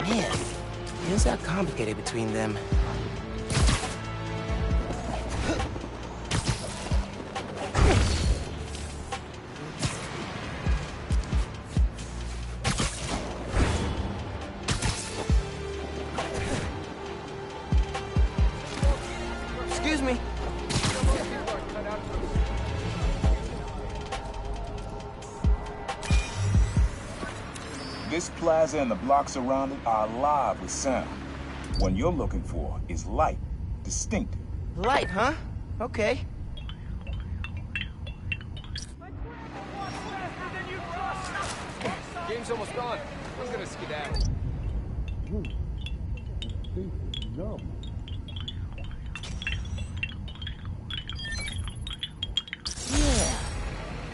[SPEAKER 6] Man, things got complicated between them. Excuse me.
[SPEAKER 10] This plaza and the blocks around it are alive with sound. What you're looking for is light, distinct.
[SPEAKER 6] Light, huh? Okay.
[SPEAKER 3] Game's almost gone. I'm gonna skedaddle.
[SPEAKER 6] Yeah.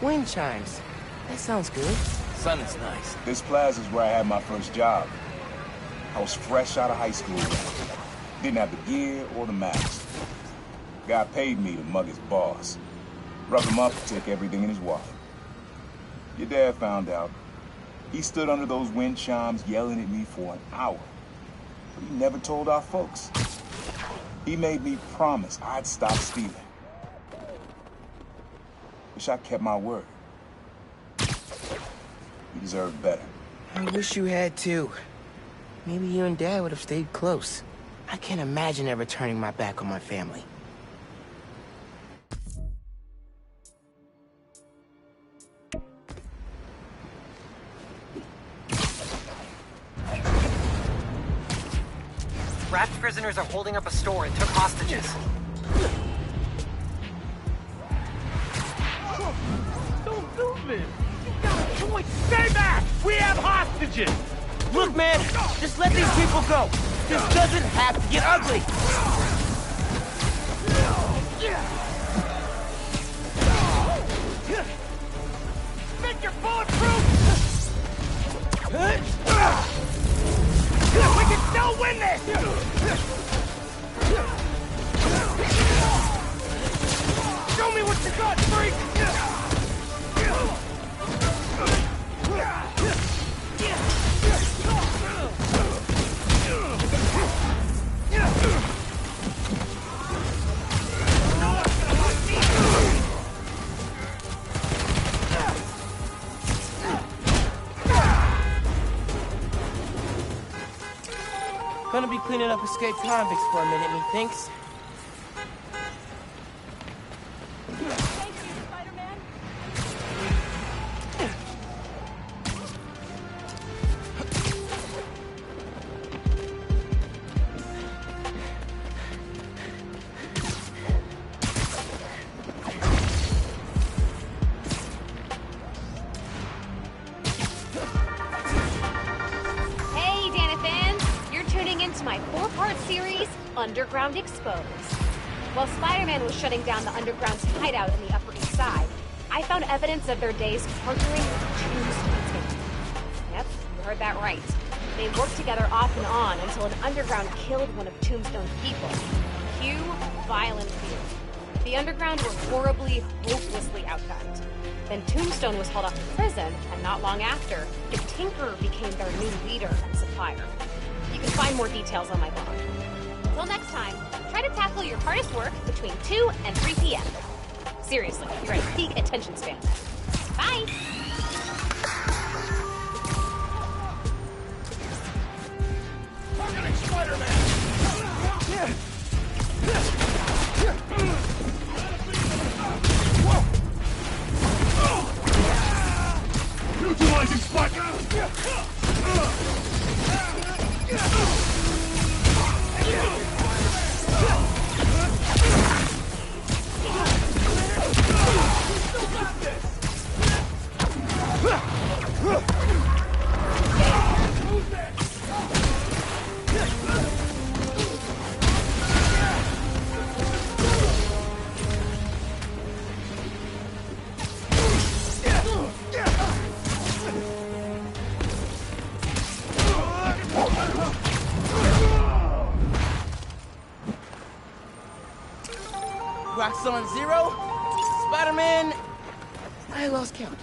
[SPEAKER 6] Wind chimes. That sounds good. Sun is nice.
[SPEAKER 10] This plaza's where I had my first job. I was fresh out of high school. Didn't have the gear or the mask. Guy paid me to mug his boss. Rough him up, take everything in his wallet. Your dad found out. He stood under those wind chimes yelling at me for an hour. But he never told our folks. He made me promise I'd stop stealing. Wish I kept my word. You deserve better.
[SPEAKER 6] I wish you had too. Maybe you and Dad would have stayed close. I can't imagine ever turning my back on my family.
[SPEAKER 2] Raft prisoners are holding up a store and took hostages.
[SPEAKER 1] Don't do this! Stay back! We have hostages!
[SPEAKER 6] Look, man, just let these people go. This doesn't have to get ugly.
[SPEAKER 1] Think you're bulletproof? We can still win this! Show me what you got, freak!
[SPEAKER 6] Gonna be cleaning up escaped convicts for a minute, methinks.
[SPEAKER 5] Underground Exposed. While Spider-Man was shutting down the Underground's hideout in the Upper East Side, I found evidence of their days partnering with Tombstone. Yep, you heard that right. They worked together off and on until an Underground killed one of Tombstone's people. Cue violent fear. The Underground were horribly, hopelessly outgunned. Then Tombstone was hauled off to prison, and not long after, the Tinker became their new leader and supplier. You can find more details on my blog. Until next time, try to tackle your hardest work between 2 and 3 p.m. Seriously, you're at peak attention span. Bye!
[SPEAKER 1] Targeting Spider-Man! Whoa!
[SPEAKER 6] Gearbox on 0. Spider-Man... I lost count.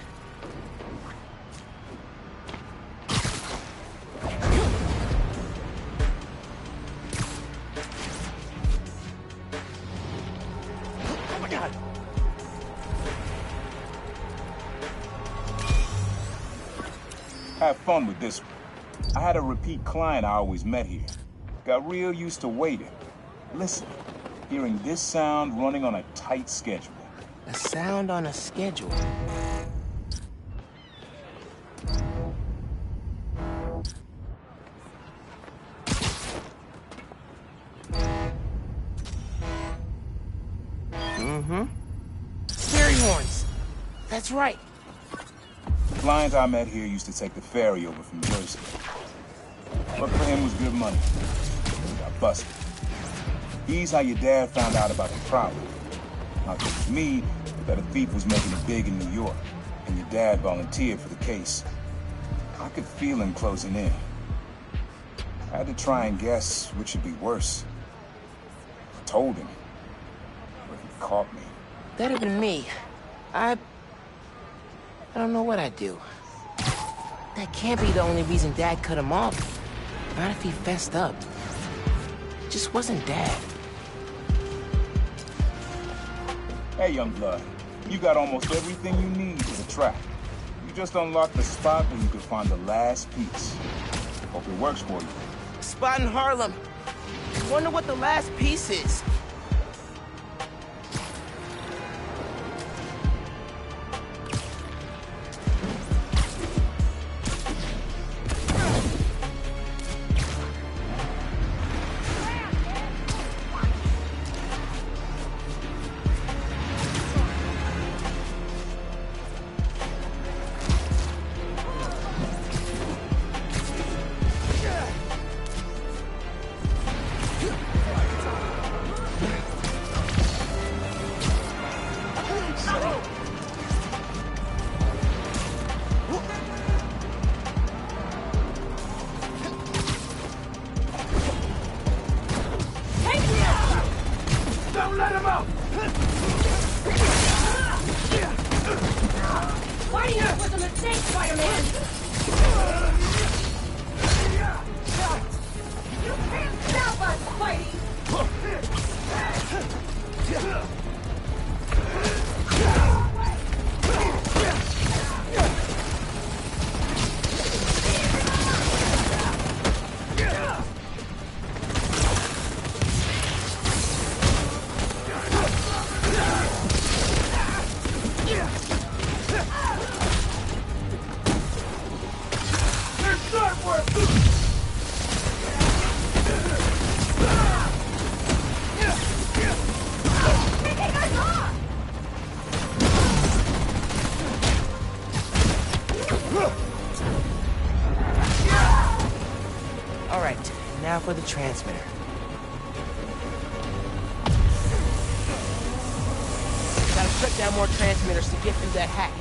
[SPEAKER 1] Oh my god!
[SPEAKER 10] Have fun with this one. I had a repeat client I always met here. Got real used to waiting. Listen, hearing this sound running on a tight schedule.
[SPEAKER 6] A sound on a schedule. Mm-hmm. Scary horns. That's right.
[SPEAKER 10] The client I met here used to take the ferry over from Jersey. But for him was good money. He got busted. He's how your dad found out about the problem. Not just me, that a thief was making it big in New York, and your dad volunteered for the case. I could feel him closing in. I had to try and guess which would be worse. I told him, but he caught me.
[SPEAKER 6] That'd have been me. I don't know what I'd do. That can't be the only reason Dad cut him off. Not if he fessed up. It just wasn't Dad.
[SPEAKER 10] Hey, young blood. You got almost everything you need for the track. You just unlocked the spot where you can find the last piece. Hope it works for you.
[SPEAKER 6] Spot in Harlem. Wonder what the last piece is. Now for the transmitter. Gotta shut down more transmitters to get through that hack.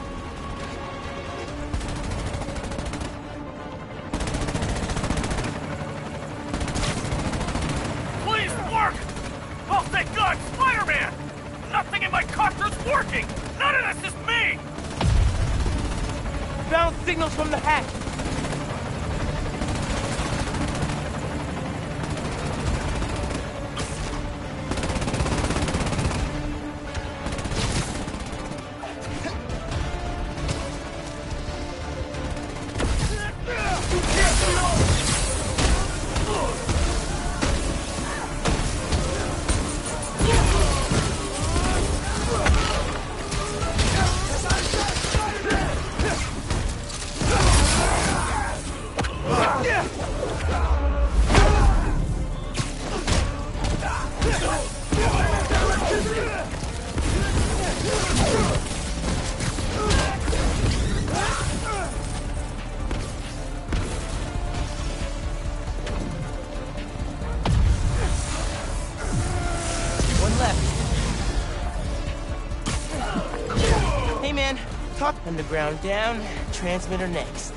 [SPEAKER 15] Please work! Oh, thank God, Spider-Man! Nothing in my copter's working! None of this is me!
[SPEAKER 6] Found signals from the hack. Underground down, transmitter next.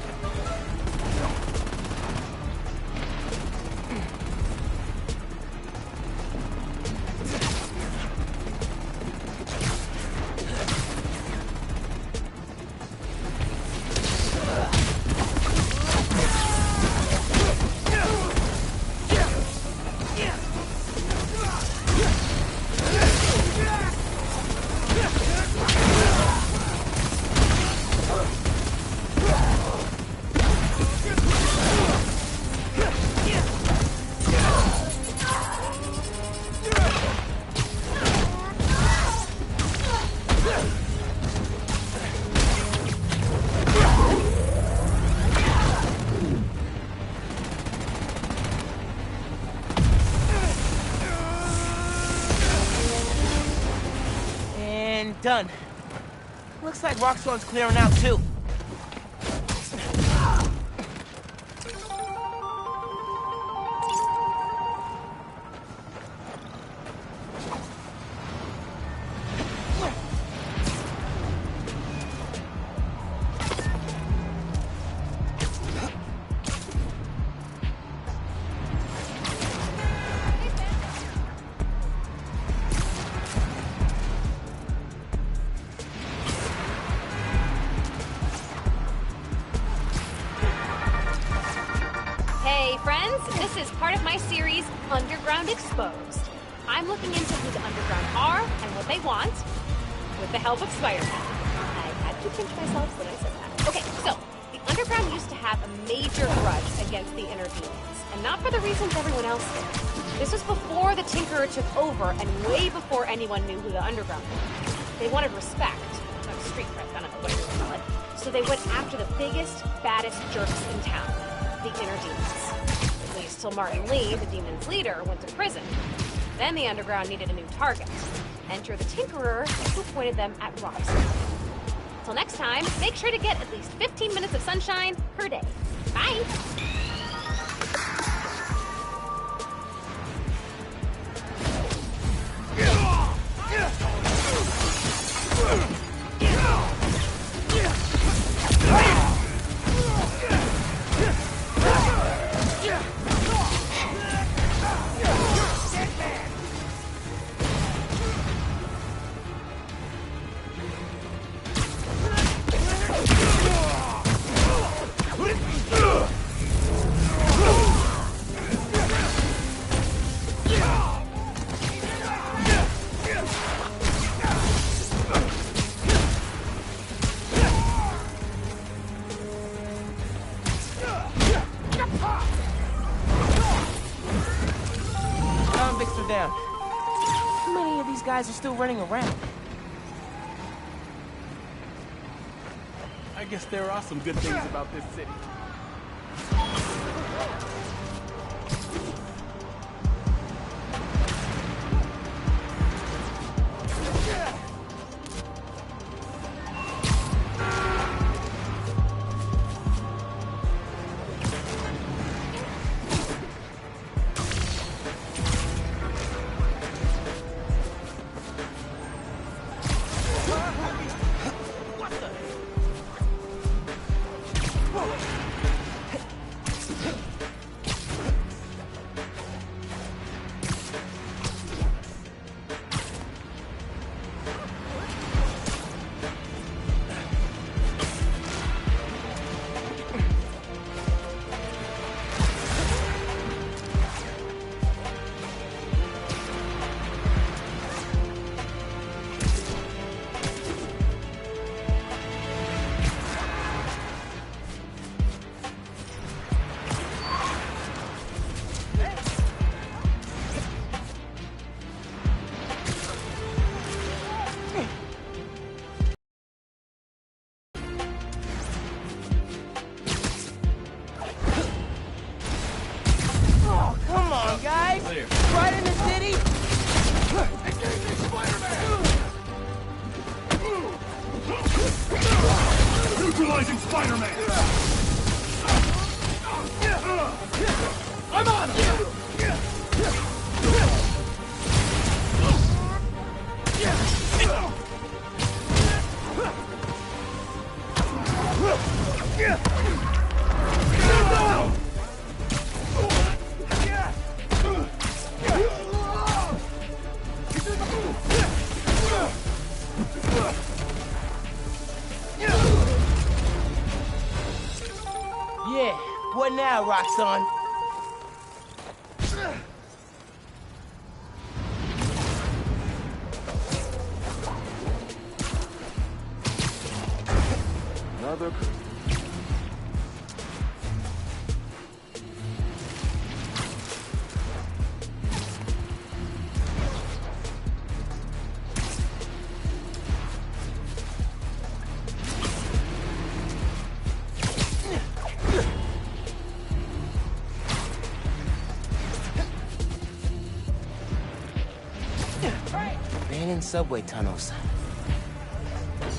[SPEAKER 6] Done. Looks like Roxxon's clearing out, too.
[SPEAKER 5] Underground Exposed. I'm looking into who the Underground are and what they want, with the help of Spider-Man. I had to pinch myself when I said that. Okay, so, the Underground used to have a major grudge against the Intervenients, and not for the reasons everyone else did. This was before the Tinkerer took over, and way before anyone knew who the Underground were. They wanted respect, not street cred, I don't know what you would call it. So they went after the biggest, baddest jerks in town, the Interdemons. Till Martin Lee, the demon's leader, went to prison. Then the Underground needed a new target. Enter the Tinkerer, who pointed them at Roxxon. Till next time, make sure to get at least 15 minutes of sunshine per day. Bye!
[SPEAKER 6] Guys are still running around.
[SPEAKER 16] I guess there are some good things about this city.
[SPEAKER 15] Neutralizing Spider-Man! I'm on him!
[SPEAKER 6] Yeah, what now, Roxxon?
[SPEAKER 10] Another...
[SPEAKER 6] Abandoned subway tunnels.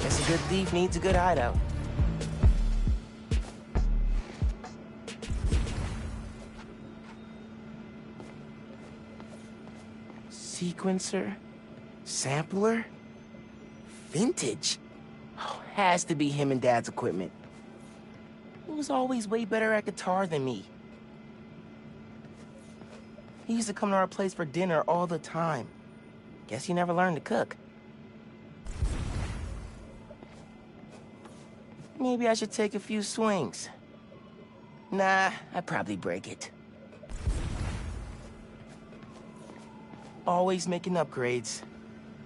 [SPEAKER 6] Guess a good thief needs a good hideout. Sequencer? Sampler? Vintage? Oh, has to be him and Dad's equipment. He was always way better at guitar than me. He used to come to our place for dinner all the time. Guess he never learned to cook. Maybe I should take a few swings. Nah, I'd probably break it. Always making upgrades.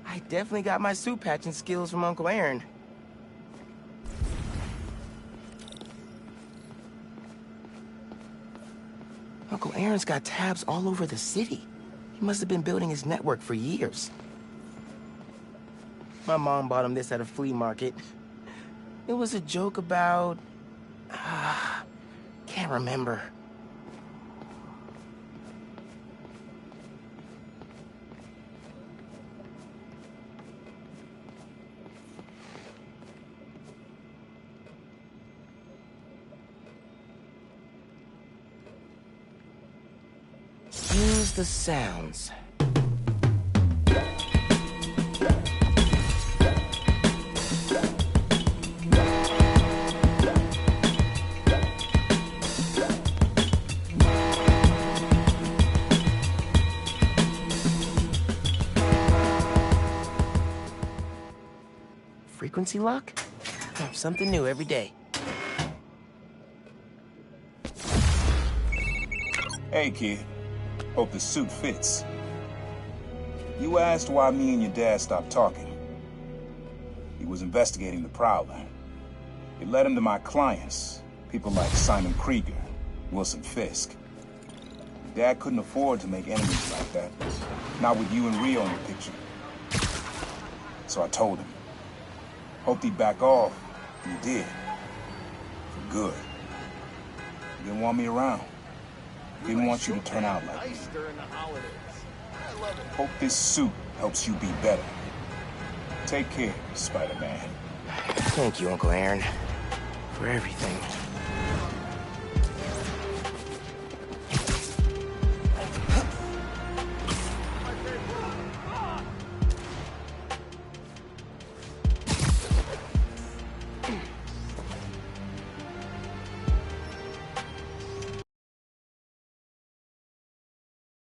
[SPEAKER 6] I definitely got my suit patching skills from Uncle Aaron. Uncle Aaron's got tabs all over the city. He must have been building his network for years. My mom bought him this at a flea market. It was a joke about... can't remember. Use the sounds. Frequency lock? Something new every day.
[SPEAKER 10] Hey, kid. Hope the suit fits. You asked why me and your dad stopped talking. He was investigating the Prowler. It led him to my clients, people like Simon Krieger, Wilson Fisk. Dad couldn't afford to make enemies like that, not with you and Rio in the picture. So I told him. Hoped he'd back off, and he did. For good. He didn't want me around. Didn't want you to turn out like me. Hope this suit helps you be better. Take care, Spider-Man.
[SPEAKER 6] Thank you, Uncle Aaron, for everything.